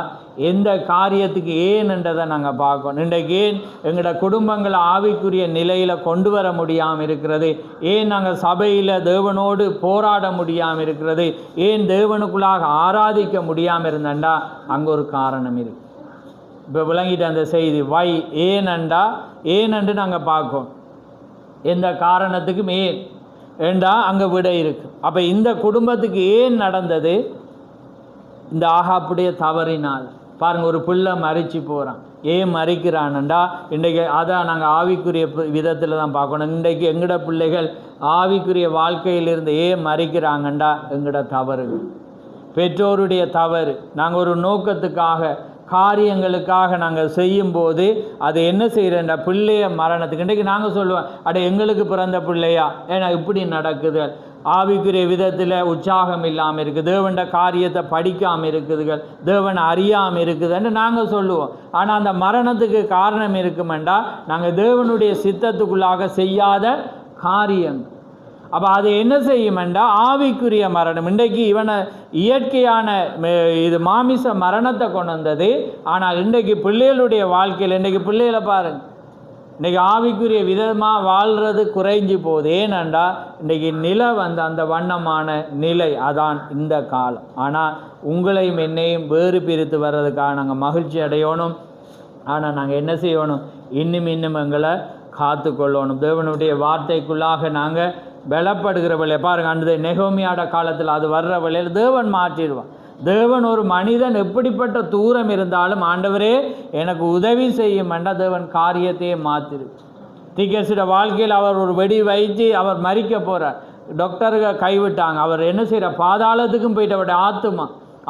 எந்த காரியத்துக்கு ஏன்ன்றதை நாங்கள் பார்க்கணும். இன்றைக்கு ஏன் எங்களோட குடும்பங்களை ஆவிக்குரிய நிலையில் கொண்டு வர முடியாமல் இருக்கிறது, ஏன் நாங்கள் சபையில் தேவனோடு போராட முடியாமல் இருக்கிறது, ஏன் தேவனுக்குள்ளாக ஆராதிக்க முடியாமல் இருந்தேன்டா, அங்கே ஒரு காரணம் இருக்குது. இப்போ விளங்கிட்டு அந்த செய்தி ஏனென்று நாங்கள் பார்க்கோம். எந்த காரணத்துக்கும் ஏண்டா அங்கே விட இருக்குது. அப்போ இந்த குடும்பத்துக்கு ஏன் நடந்தது, இந்த ஆகாப்புடைய தவறினால். பாருங்கள், ஒரு பிள்ளை மறித்து போகிறான். ஏன் மறிக்கிறான்டா, இன்றைக்கு அதான் நாங்கள் ஆவிக்குரிய விதத்தில் தான் பார்க்கணும். இன்றைக்கு எங்களோட பிள்ளைகள் ஆவிக்குரிய வாழ்க்கையிலிருந்து ஏன் மறிக்கிறாங்கண்டா, எங்களோட தவறு, பெற்றோருடைய தவறு. நாங்கள் ஒரு நோக்கத்துக்காக காரியங்களுக்காக நாங்கள் செய்யும்போது அது என்ன செய்கிறேன்டா, பிள்ளைய மரணத்துக்கு. இன்றைக்கு நாங்கள் சொல்லுவோம், எங்களுக்கு பிறந்த பிள்ளையா, ஏன்னா இப்படி நடக்குது, ஆவிக்குரிய விதத்தில் உற்சாகம் இல்லாமல் இருக்குது, தேவண்ட காரியத்தை படிக்காமல் இருக்குதுகள், தேவனை அறியாமல் இருக்குதுன்னு நாங்கள் சொல்லுவோம். ஆனால் அந்த மரணத்துக்கு காரணம் இருக்குமெண்டா, நாங்கள் தேவனுடைய சித்தத்துக்குள்ளாக செய்யாத காரியங்கள். அப்போ அது என்ன செய்யுமெண்டா, ஆவிக்குரிய மரணம். இன்றைக்கு இவனை இயற்கையான இது மாமிச மரணத்தை கொண்டு வந்தது. ஆனால் இன்றைக்கு பிள்ளைகளுடைய வாழ்க்கையில், இன்றைக்கு பிள்ளைகளை பாருங்கள், இன்றைக்கி ஆவிக்குரிய விதமாக வாழ்கிறது குறைஞ்சி போகுது. ஏனெண்டா இன்றைக்கி நிலை அந்த வண்ணமான நிலை, அதான் இந்த காலம். ஆனால் உங்களையும் என்னையும் வேறு பிரித்து வர்றதுக்காக நாங்கள் மகிழ்ச்சி அடையணும். ஆனால் நாங்கள் என்ன செய்யணும், இன்னும் எங்களை காத்து கொள்ளணும். தேவனுடைய வார்த்தைக்குள்ளாக நாங்கள் பலப்படுகிற வழியை பாருங்கள். அந்த நெகோமியாட காலத்தில் அது வர்ற வழியில் தேவன் மாற்றிடுவான். தேவன் ஒரு மனிதன் எப்படிப்பட்ட தூரம் இருந்தாலும், ஆண்டவரே எனக்கு உதவி செய்யும் என்றால் தேவன் காரியத்தையே மாற்றிடு. தீக்கேசியோட வாழ்க்கையில் அவர் ஒரு வெடி வைத்து அவர் மறிக்க போகிறார். டாக்டர்கள் கைவிட்டாங்க. அவர் என்ன செய்கிற, பாதாளத்துக்கும் போயிட்டு, அவருடைய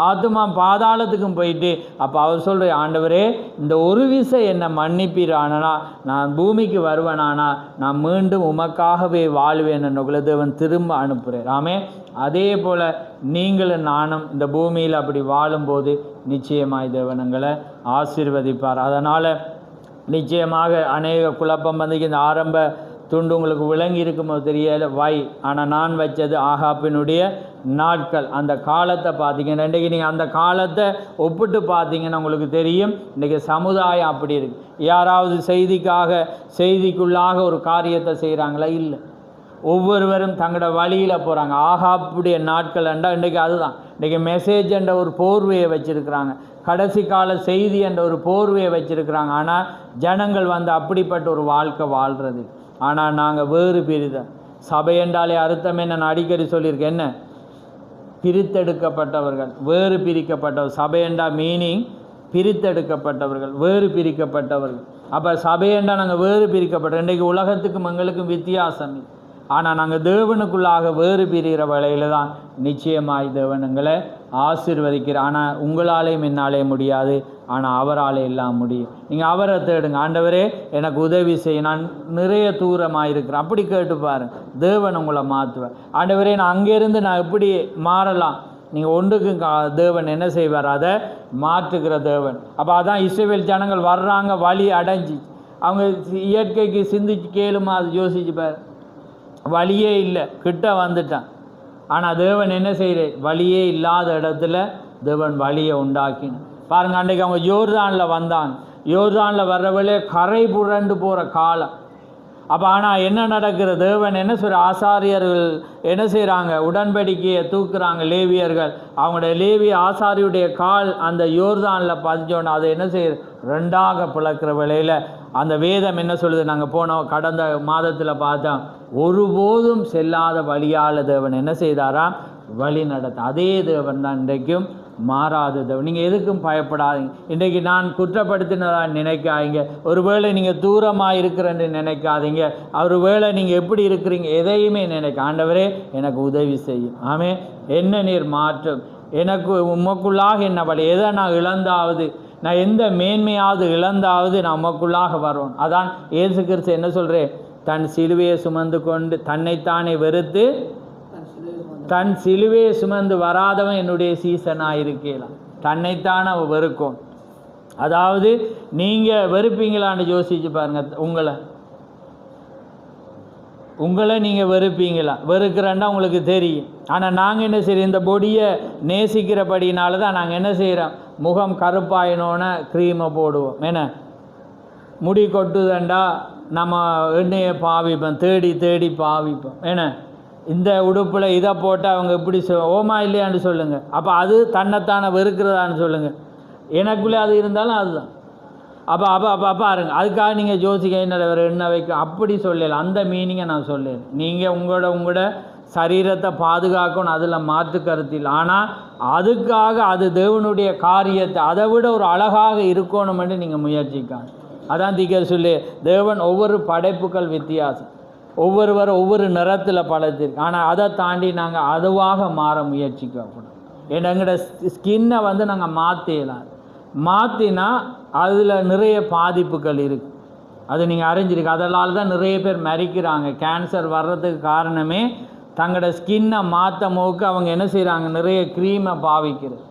ஆத்துமா பாதாளத்துக்கும் போயிட்டு. அப்போ அவர் சொல்கிற, ஆண்டவரே இந்த ஒரு விசை என்னை மன்னிப்பீரானா, நான் பூமிக்கு வருவேனானா, நான் மீண்டும் உமக்காகவே வாழ்வேன் என்னுள்ள தேவன் திரும்ப அனுப்புகிறேன். ஆமே, அதே போல் நீங்களும் நானும் இந்த பூமியில் அப்படி வாழும்போது நிச்சயமாய் தேவனங்களை ஆசீர்வதிப்பார். அதனால் நிச்சயமாக அநேக குழப்பம் வந்து இந்த ஆரம்ப துண்டு உங்களுக்கு விளங்கி இருக்குமோ தெரியல, ஆனால் நான் வச்சது ஆகாப்பினுடைய நாட்கள். அந்த காலத்தை பார்த்தீங்கன்னா, இன்றைக்கி நீங்கள் அந்த காலத்தை ஒப்பிட்டு பார்த்தீங்கன்னா உங்களுக்கு தெரியும், இன்றைக்கி சமுதாயம் அப்படி இருக்குது. யாராவது செய்திக்குள்ளாக ஒரு காரியத்தை செய்கிறாங்களா? இல்லை. ஒவ்வொருவரும் தங்களோட வழியில் போகிறாங்க. ஆகாப்புடைய நாட்கள் என்றால் இன்றைக்கி அதுதான். இன்றைக்கி மெசேஜ் என்ற ஒரு போர்வையை வச்சுருக்கிறாங்க, கடைசி கால செய்தி என்ற ஒரு போர்வையை வச்சுருக்கிறாங்க. ஆனால் ஜனங்கள் அப்படிப்பட்ட ஒரு வாழ்க்கை வாழ்கிறது. ஆனால் நாங்கள் வேறு பிரிதல். சபை என்றாலே அர்த்தம் என்ன, நான் அடிக்கடி சொல்லியிருக்கேன், என்ன, பிரித்தெடுக்கப்பட்டவர்கள், வேறு பிரிக்கப்பட்டவர். சபை என்றால் மீனிங் பிரித்தெடுக்கப்பட்டவர்கள், வேறு பிரிக்கப்பட்டவர்கள். அப்போ சபை என்றால் நாங்கள் வேறு பிரிக்கப்பட்ட. இன்றைக்கு உலகத்துக்கும் எங்களுக்கும் வித்தியாசம். ஆனால் நாங்கள் தேவனுக்குள்ளாக வேறு பிரிகிற வேளையில் தான் நிச்சயமாய் தேவனுங்களை ஆசீர்வதிக்கிறார். ஆனால் உங்களாலேயும் என்னாலே முடியாது, ஆனால் அவரால் எல்லாம் முடியும். நீங்கள் அவரை தேடுங்க. ஆண்டவரே எனக்கு உதவி செய்ய, நான் நிறைய தூரமாக இருக்கிறேன், அப்படி கேட்டு பாருங்க, தேவன் உங்களை மாற்றுவார். ஆண்டவரே நான் அங்கேருந்து நான் எப்படி மாறலாம், நீங்கள் ஒன்றுக்கு தேவன் என்ன செய்வார், அதை மாற்றுகிற தேவன். அப்போ அதான் இஸ்ரவேல் ஜனங்கள் வர்றாங்க, வழி அடைஞ்சி, அவங்க இயற்கைக்கு சிந்திச்சு கேளுமா, அது யோசிச்சு பாரு, வழியே இல்லை, கிட்ட வந்துட்டான். ஆனால் தேவன் என்ன செய்கிற, வழியே இல்லாத இடத்துல தேவன் வழியை உண்டாக்கினான். பாருங்கள், அன்றைக்கு அவங்க யோர்தானில் வந்தாங்க. யோர்தானில் வர்றவளே கரை புரண்டு போகிற காலம். அப்போ ஆனால் என்ன நடக்கிற, தேவன் என்ன சொல்கிற, ஆசாரியர்கள் என்ன செய்கிறாங்க, உடன்படிக்கையை தூக்குறாங்க. லேவியர்கள் அவங்களுடைய லேவிய ஆசாரியுடைய கால் அந்த யோர்தானில் பதிஞ்சோன்னு அதை என்ன செய்யுது, ரெண்டாக பிளக்கிற வேளையில் அந்த வேதம் என்ன சொல்லுது, நாங்கள் போனோம் கடந்த மாதத்தில் பார்த்தோம், ஒருபோதும் செல்லாத வழியால் தேவன் என்ன செய்தாராம், வழி நடத்த. அதே தேவன் தான் இன்றைக்கும் மாறாதது. நீங்கள் எதுக்கும் பயப்படாதீங்க. இன்றைக்கி நான் குற்றப்படுத்தினதாக நினைக்காதீங்க. ஒருவேளை நீங்கள் தூரமாக இருக்கிறேன்னு நினைக்காதீங்க. ஒருவேளை நீங்கள் எப்படி இருக்கிறீங்க எதையுமே நினைக்க, ஆண்டவரே எனக்கு உதவி செய்யும். ஆமே, என்ன நீர் மாற்றும், எனக்கு உமக்குள்ளாக என்ன படி, எதை நான் இழந்தாவது, நான் எந்த மேன்மையாவது இழந்தாவது நான் உமக்குள்ளாக வருவேன். அதான் இயேசு கிறிஸ்து என்ன சொல்கிறேன், தன் சிலுவையை சுமந்து கொண்டு தன்னைத்தானே வெறுத்து தன் சிலுவையை சுமந்து வராதவன் என்னுடைய சீசனாக இருக்கலாம். தன்னைத்தானே வெறுக்கும். அதாவது நீங்கள் வெறுப்பீங்களான்னு யோசிச்சு பாருங்கள். உங்களை நீங்கள் வெறுப்பீங்களா? வெறுக்கிறேன்னா உங்களுக்கு தெரியும். ஆனால் நாங்கள் என்ன செய்கிறோம், இந்த பொடியை நேசிக்கிறபடினால தான் நாங்கள் என்ன செய்கிறோம், முகம் கருப்பாயினோன்னு க்ரீமை போடுவோம். என்ன முடி கொட்டுதண்டா நம்ம எண்ணெயை பாவிப்போம், தேடி தேடி பாவிப்போம். ஏன்னா இந்த உடுப்பில் இதை போட்டு அவங்க இப்படி ஓமா இல்லையான்னு சொல்லுங்கள். அப்போ அது தன்னைத்தானே வெறுக்கிறதான்னு சொல்லுங்கள். எனக்குள்ளே அது இருந்தாலும் அதுதான். அப்போ பாருங்க, அதுக்காக நீங்கள் ஜோசிக்க என்ன வேறு எண்ணெய் வைக்க அப்படி சொல்லலை. அந்த மீனிங்கை நான் சொல்லலை. நீங்கள் உங்களோட சரீரத்தை பாதுகாக்கணும், அதில் மாற்று கருத்தில். ஆனால் அதுக்காக அது தேவனுடைய காரியத்தை அதை விட ஒரு அழகாக இருக்கணுமென்று நீங்கள் முயற்சிக்காங்க. அதான் தீக்க சொல்லி, தேவன் ஒவ்வொரு படைப்புகள் வித்தியாசம், ஒவ்வொருவரும் ஒவ்வொரு நிறத்தில் படைத்திருக்கு. ஆனால் அதை தாண்டி நாங்கள் அதுவாக மாற முயற்சிக்கக்கூடாது. எங்களோட ஸ்கின்னை வந்து நாங்கள் மாற்றிடலாம். மாற்றினா அதில் நிறைய பாதிப்புகள் இருக்குது. அது நீங்கள் அறிஞ்சிருக்கு. அதனால தான் நிறைய பேர் மரிக்கிறாங்க. கேன்சர் வர்றதுக்கு காரணமே தங்களோட ஸ்கின்னை மாற்றும் போக்கு அவங்க என்ன செய்கிறாங்க, நிறைய க்ரீமை பாவிக்கிறது.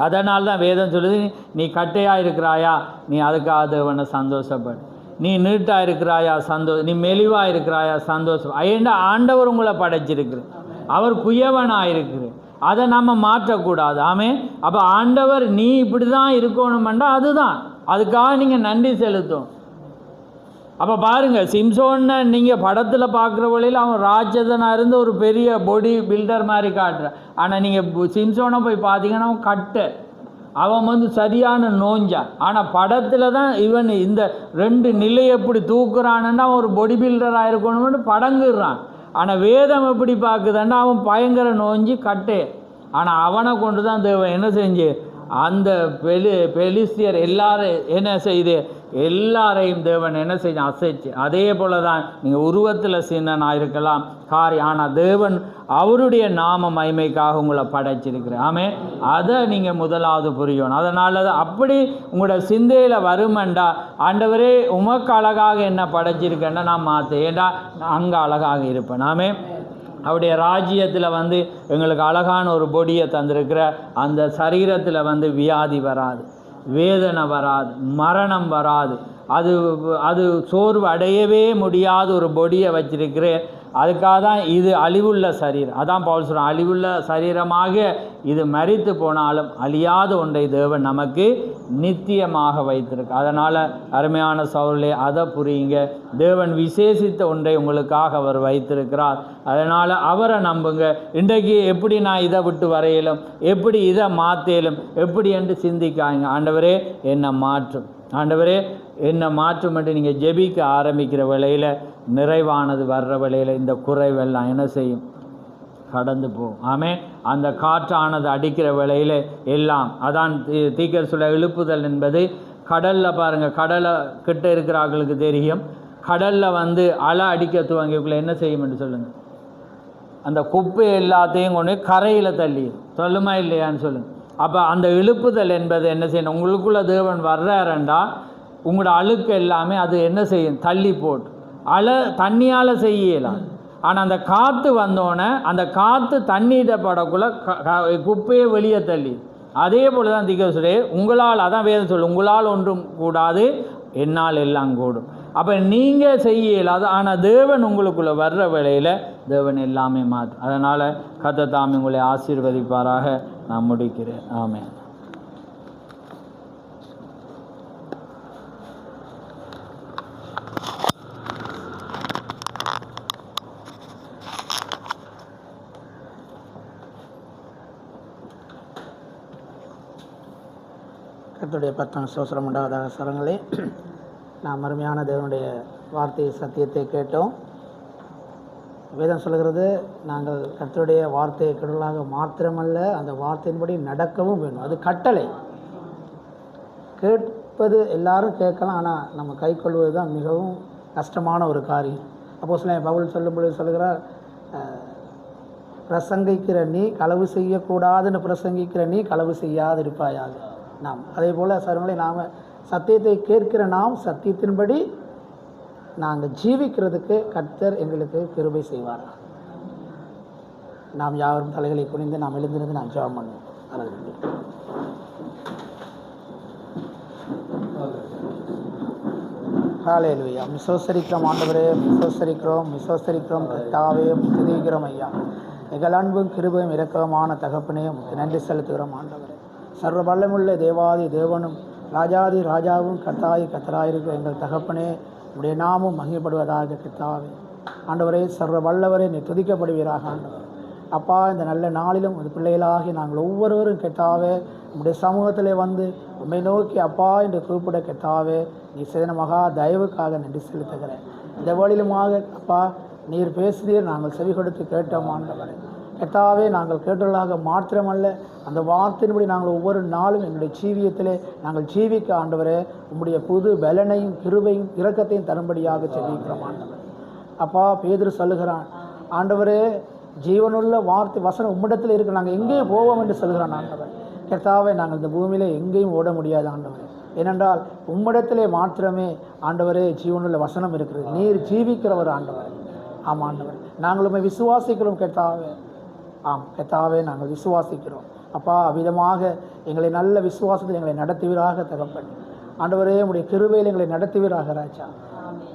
அதனால தான் வேதம் சொல்லுது, நீ கட்டையாக இருக்கிறாயா, நீ அதுக்காக தேவனை சந்தோஷப்படு. நீ நீட்டாக இருக்கிறாயா சந்தோஷம், நீ மெலிவாக இருக்கிறாயா சந்தோஷம். ஏன்னா ஆண்டவர் உங்களை படைச்சிருக்குற, அவர் குயவனாக இருக்கிற, அதை நம்ம மாற்றக்கூடாது. ஆமே. அப்போ ஆண்டவர் நீ இப்படி தான் இருக்கணுமெண்டா அதுதான், அதுக்காக நீங்கள் நன்றி செலுத்தும். அப்போ பாருங்கள், சிம்சோனை நீங்கள் படத்தில் பார்க்குற வழியில் அவன் ராட்சதனாக இருந்து ஒரு பெரிய பொடி பில்டர் மாதிரி காட்டுறான். ஆனால் நீங்கள் சிம்சோனை போய் பார்த்தீங்கன்னா அவன் கட்டை, அவன் வந்து சரியான நோஞ்சான். ஆனால் படத்தில் தான் இவன் இந்த 2 நிலையை எப்படி தூக்குறான்னா அவன் ஒரு பொடி பில்டராக இருக்கணும்னு படங்குறான். ஆனால் வேதம் எப்படி பார்க்குதாண்டா அவன் பயங்கர நோஞ்சி கட்டே. ஆனால் அவனை கொண்டு தான் தேவன் என்ன செஞ்சு அந்த பெலிஸ்தியர் எல்லாரும் என்ன செய்து எல்லாரையும் தேவன் என்ன செய்ய அசைச்சு. அதே போல தான் நீங்கள் உருவத்தில் சின்னனாக இருக்கலாம் காரியம், ஆனால் தேவன் அவருடைய நாம மகிமைக்காக உங்களை படைச்சிருக்கிற. ஆமே, அதை நீங்கள் முதலாவது புரியணும். அதனால அப்படி உங்களோட சிந்தையில் வருமெண்டா, ஆண்டவரே உமக்கு அழகாக என்ன படைச்சிருக்கேன்னா நான் மாற்ற, ஏண்டா அங்கே அழகாக இருப்பேன். ஆமே, அவருடைய ராஜ்யத்தில் வந்து எங்களுக்கு அழகான ஒரு பொடியை தந்திருக்கிற, அந்த சரீரத்தில் வந்து வியாதி வராது, வேதனை வராது, மரணம் வராது. அது சோர்வு அடையவே முடியாத ஒரு பொடியை வச்சிருக்கிறேன். அதுக்காக தான் இது அழிவுள்ள சரீரம். அதான் பவுல் சொல்கிறான், அழிவுள்ள சரீரமாக இது மரித்து போனாலும் அழியாத ஒன்றை தேவன் நமக்கு நித்தியமாக வைத்திருக்கு. அதனால் அருமையான சவுலே அதை புரியுங்க. தேவன் விசேஷித்த ஒன்றை உங்களுக்காக அவர் வைத்திருக்கிறார். அதனால் அவரை நம்புங்க. இன்றைக்கு எப்படி நான் இதை விட்டு வரையிலும், எப்படி இதை மாற்றலும், எப்படி என்று சிந்திக்காங்க. ஆண்டவரே என்னை மாற்றும், ஆண்டவரே என்னை மாற்றும் என்று நீங்கள் ஜெபிக்க ஆரம்பிக்கிற வேளையில், நிறைவானது வர்ற வேளையில் இந்த குறைவெல்லாம் என்ன செய்யும், கடந்து போகும். ஆமே, அந்த காற்றானது அடிக்கிற வேளையில் எல்லாம் அதான் தீக்கர் சொல்ல எழுப்புதல் என்பது. கடலில் பாருங்கள், கடலை கிட்ட இருக்கிறவர்களுக்கு தெரியும், கடலில் வந்து அலை அடிக்க துவங்கிக்குள்ளே என்ன செய்யும் என்று சொல்லுங்கள், அந்த குப்பை எல்லாத்தையும் கொண்டு கரையில் தள்ளி சொல்லுமா இல்லையான்னு சொல்லுங்கள். அப்போ அந்த எழுப்புதல் என்பது என்ன செய்யணும், உங்களுக்குள்ளே தேவன் வர்றாருண்டா உங்களோட அழுக்கு எல்லாமே அது என்ன செய்யும், தள்ளி போட்டு. தண்ணியால் செய்யலாம். ஆனால் அந்த காற்று வந்தோடனே அந்த காற்று தண்ணீரை படக்குள்ள குப்பையை வெளியே தள்ளி. அதே போல் தான் திகசுரே உங்களால், அதான் வேதம் சொல்லு, உங்களால் ஒன்றும் கூடாது, என்னால் எல்லாம் கூடும். அப்போ நீங்கள் செய்யலாது, ஆனால் தேவன் உங்களுக்குள்ளே வர்ற வேளையில் தேவன் எல்லாமே மாற்றும். அதனால் கர்த்தர் தாமே உங்களை ஆசீர்வதிப்பாராக. நான் முடிக்கிறேன். ஆமென். கர்த்தருடைய பத்தாம் சோசரம் உண்டாவதாக. சரங்களே, நாம் அருமையான தேவனுடைய வார்த்தை சத்தியத்தை கேட்டோம். வேதம் சொல்கிறது, நாங்கள் கர்த்தருடைய வார்த்தையை கடவுளாக மாத்திரமல்ல, அந்த வார்த்தையின்படி நடக்கவும் வேணும். அது கட்டளை. கேட்பது எல்லாரும் கேட்கலாம், ஆனால் நம்ம கை கொள்வது தான் மிகவும் கஷ்டமான ஒரு காரியம். அப்போஸ்தலன் பவுல் சொல்லும்பொழுது சொல்கிறார், பிரசங்கிக்கிற நீ களவு செய்யக்கூடாதுன்னு பிரசங்கிக்கிற நீ களவு செய்யாது இருப்பாயாக. நாம் அதே போல் சர்வங்களை நாம் சத்தியத்தை கேட்கிற நாம் சத்தியத்தின்படி நாங்கள் ஜீவிக்கிறதுக்கு கர்த்தர் எங்களுக்கு கிருபை செய்வார். நாம் யாரும் தலைகளை குனிந்து நாம் எழுந்திருந்து நாம் ஜெபம் பண்ணுவோம். ஹல்லேலூயா. விசுவாசிக்கிறோம் ஆண்டவரே, விசுவாசிக்கிறோம் கர்த்தாவே, துதிக்கிறோம் ஐயா. எங்கள் அன்பும் கிருபையும் இரக்கமான தகப்பனே, நன்றி செலுத்துகிறோம் ஆண்டவரே. சர்வ வல்லமுள்ள தேவாதி தேவனும் ராஜாதி ராஜாவும் கர்த்தராயிருக்கிற எங்கள் தகப்பனே, உடைய நாமும் மகிமைப்படுவதாக கர்த்தாவே. ஆண்டவரே, சர்வ வல்லவரே, நீ துதிக்கப்படுவீராக ஆண்டவர். அப்பா, இந்த நல்ல நாளிலும் ஒரு பிள்ளைகளாகி நாங்கள் ஒவ்வொருவரும் கர்த்தாவே உடைய சமூகத்திலே வந்து உண்மை நோக்கி அப்பா என்று கூப்பிட கர்த்தாவே, நீ செய்த மகா தயவுக்காக நன்றி செலுத்துகிறேன். இந்த வழியிலுமாக அப்பா நீர் பேசினீர், நாங்கள் செவி கொடுத்து கேட்டோம் ஆண்டவரே. கர்த்தாவே, நாங்கள் கேட்டவர்களாக மாத்திரமல்ல, அந்த வார்த்தையின்படி நாங்கள் ஒவ்வொரு நாளும் எங்களுடைய ஜீவியத்திலே நாங்கள் ஜீவிக்க ஆண்டவரே உம்முடைய புது பலனையும் கிருபையும் இரக்கத்தையும் தரும்படியாக செபிக்கிறோம் ஆண்டவர். அப்பா, பேதுரு சொல்லுகிறான், ஆண்டவரே ஜீவனுள்ள வார்த்தை வசனம் உம்மிடத்தில் இருக்கு, நாங்கள் எங்கேயும் போவோம் என்று சொல்கிறான் ஆண்டவர். கர்த்தாவே, நாங்கள் இந்த பூமியிலே எங்கேயும் ஓட முடியாது ஆண்டவரே. ஏனென்றால் உம்மிடத்திலே மாத்திரமே ஆண்டவரே ஜீவனுள்ள வசனம் இருக்கிறது. நீர் ஜீவிக்கிறவர் ஆண்டவர். ஆமாம் ஆண்டவர், நாங்கள் உம்மை விசுவாசிக்கிறோம் கர்த்தாவே. ஆம் கர்த்தாவே, நாங்கள் விசுவாசிக்கிறோம் அப்பா. அவ்விதமாக எங்களை நல்ல விசுவாசத்தில் எங்களை நடத்துவீராக தகப்பன். ஆண்டவரே, உம்முடைய கிருபையில் எங்களை நடத்துவீராக ராஜா.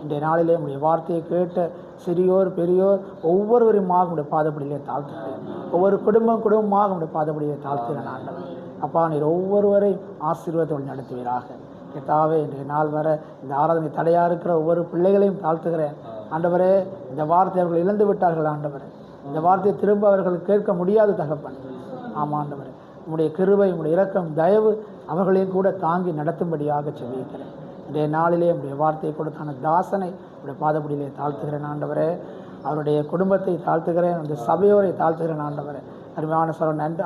இன்றைய நாளிலே உம்முடைய வார்த்தையை கேட்ட சிறியோர் பெரியோர் ஒவ்வொருவருமாக உடைய பாதப்படியிலே தாழ்த்துகிறேன். ஒவ்வொரு குடும்பமாக உடைய பாதப்படியிலே தாழ்த்துகிறேன் ஆண்டவர். அப்பா, நீர் ஒவ்வொருவரையும் ஆசீர்வாதத்தோடு நடத்துவீராக கர்த்தாவே. இன்றைய நாள் வர இந்த ஆராதனை தடையாக இருக்கிற ஒவ்வொரு பிள்ளைகளையும் தாழ்த்துகிறேன் ஆண்டவரே. இந்த வார்த்தை அவர்கள் இழந்து விட்டார்கள் ஆண்டவரே. இந்த வார்த்தையை திரும்ப அவர்கள் கேட்க முடியாது தகப்பன். ஆமாம் ஆண்டவரே, உம்முடைய கிருபை உம்முடைய இரக்கம் தயவு அவர்களையும் கூட தாங்கி நடத்தும்படியாக செபிக்கிறேன். இன்றைய நாளிலே உம்முடைய வார்த்தையை கொடுத்தான தாசனை உடைய பாதப்படியிலே தாழ்த்துகிறேன் ஆண்டவரே. அவருடைய குடும்பத்தை தாழ்த்துகிறேன், அந்த சபையோரை தாழ்த்துகிறேன் ஆண்டவரே. அருமையான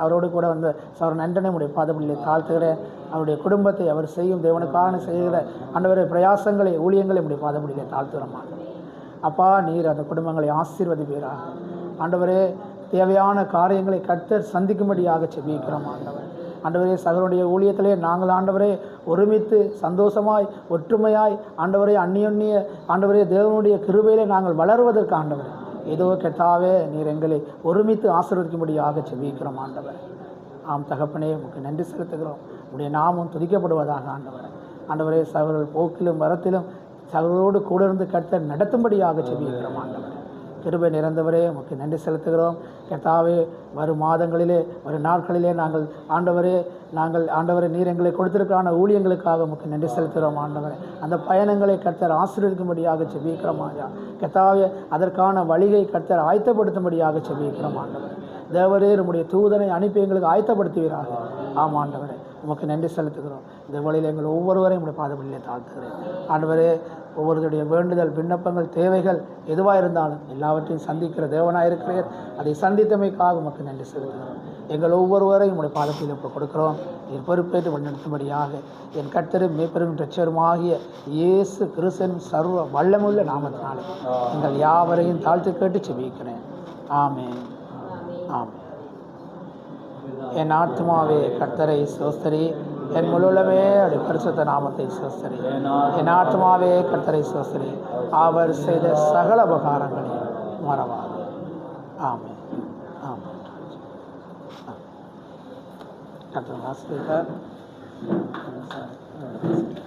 அவரோடு கூட வந்த சவரன் நன்றனை உடைய பாதப்படியிலே தாழ்த்துகிறேன். அவருடைய குடும்பத்தை அவர் செய்யும் தேவனுக்கான செய்கிற ஆண்டவரே பிரயாசங்களை ஊழியங்களை உடைய பாதப்படியிலே தாழ்த்துகிறோம் ஆண்டவரே. அப்பா, நீர் அந்த குடும்பங்களை ஆசீர்வதிப்பீராக ஆண்டவரே. தேவையான காரியங்களை கர்த்தர் சந்திக்கும்படியாக செபிக்கிறோம் ஆண்டவர். ஆண்டவரே, சகோதரனுடைய ஊழியத்திலே நாங்கள் ஆண்டவரே ஒருமித்து சந்தோஷமாய் ஒற்றுமையாய் ஆண்டவரே அந்நிய ஆண்டவரே தேவனுடைய கிருபையிலே நாங்கள் வளருவதற்கு ஆண்டவரே ஏதோ கர்த்தாவே நீர் எங்களை ஒருமித்து ஆசீர்வதிக்கும்படியாக செபிக்கிறோம் ஆண்டவர். ஆம் தகப்பனே, உமக்கு நன்றி செலுத்துகிறோம். உடைய நாமம் துதிக்கப்படுவதாக ஆண்டவர். ஆண்டவரே, சகோதரர்கள் போக்கிலும் வரத்திலும் சகோதரோடு கூட இருந்து கர்த்தர் நடத்தும்படியாக செபிக்கிறோம் ஆண்டவர். கிருபை நிறைந்தவரே, உமக்கு நன்றி செலுத்துகிறோம் கர்த்தாவே. வரும் மாதங்களிலே வரும் நாட்களிலே நாங்கள் ஆண்டவரே நீர் எங்களை கொடுத்திருக்கான ஊழியங்களுக்காக உமக்கு நன்றி செலுத்துகிறோம் ஆண்டவரே. அந்த பயணங்களை கர்த்தர் ஆசீர்வதிக்கும்படியாக செபிக்கிறோம் ஆண்டா கர்த்தாவே. அதற்கான வழியை கர்த்தர் ஆயத்தப்படுத்தும்படியாக செபிக்கிறோம் ஆண்டவரே. தேவரே, நம்முடைய தூதனை அனுப்பி எங்களுக்கு ஆயத்தப்படுத்துவீராக. ஆமாம் ஆண்டவரே, உமக்கு நன்றி செலுத்துகிறோம். இந்த வழியில் எங்கள் ஒவ்வொருவரையும் உடைய பாதப்படியிலே தாழ்த்துகிறேன் ஆண்டவரே. ஒவ்வொருடைய வேண்டுதல் விண்ணப்பங்கள் தேவைகள் எதுவாக இருந்தாலும் எல்லாவற்றையும் சந்திக்கிற தேவனாக இருக்கிறீர். அதை சந்தித்தமைக்காக உமக்கு நன்றி செலுத்துகிறோம். எங்கள் ஒவ்வொருவரையும் உடைய பாதத்தில் இப்போ கொடுக்கிறோம். என் பொறுப்பேற்று வழிநடத்தும்படியாக என் கர்த்தரும் மேய்ப்பரும் இரட்சகருமாகிய இயேசு கிறிஸ்துவின் சர்வ வல்லமுள்ள நாமத்தினாலே எங்கள் யாவரையும் தாழ்த்து கேட்டு செபிக்கிறேன். ஆமென். ஆமென். என் ஆத்துமாவே கர்த்தரை ஸ்தோத்திரி, என் முழுவதுமே அவருடைய பரிசுத்த நாமத்தை ஸ்தோத்திரி. என் ஆத்துமாவே கர்த்தரை ஸ்தோத்திரி, அவர் செய்த சகல உபகாரங்களை மறவாது. ஆமென். ஆமென். கர்த்தர் ஆசீர்வதிப்பார்.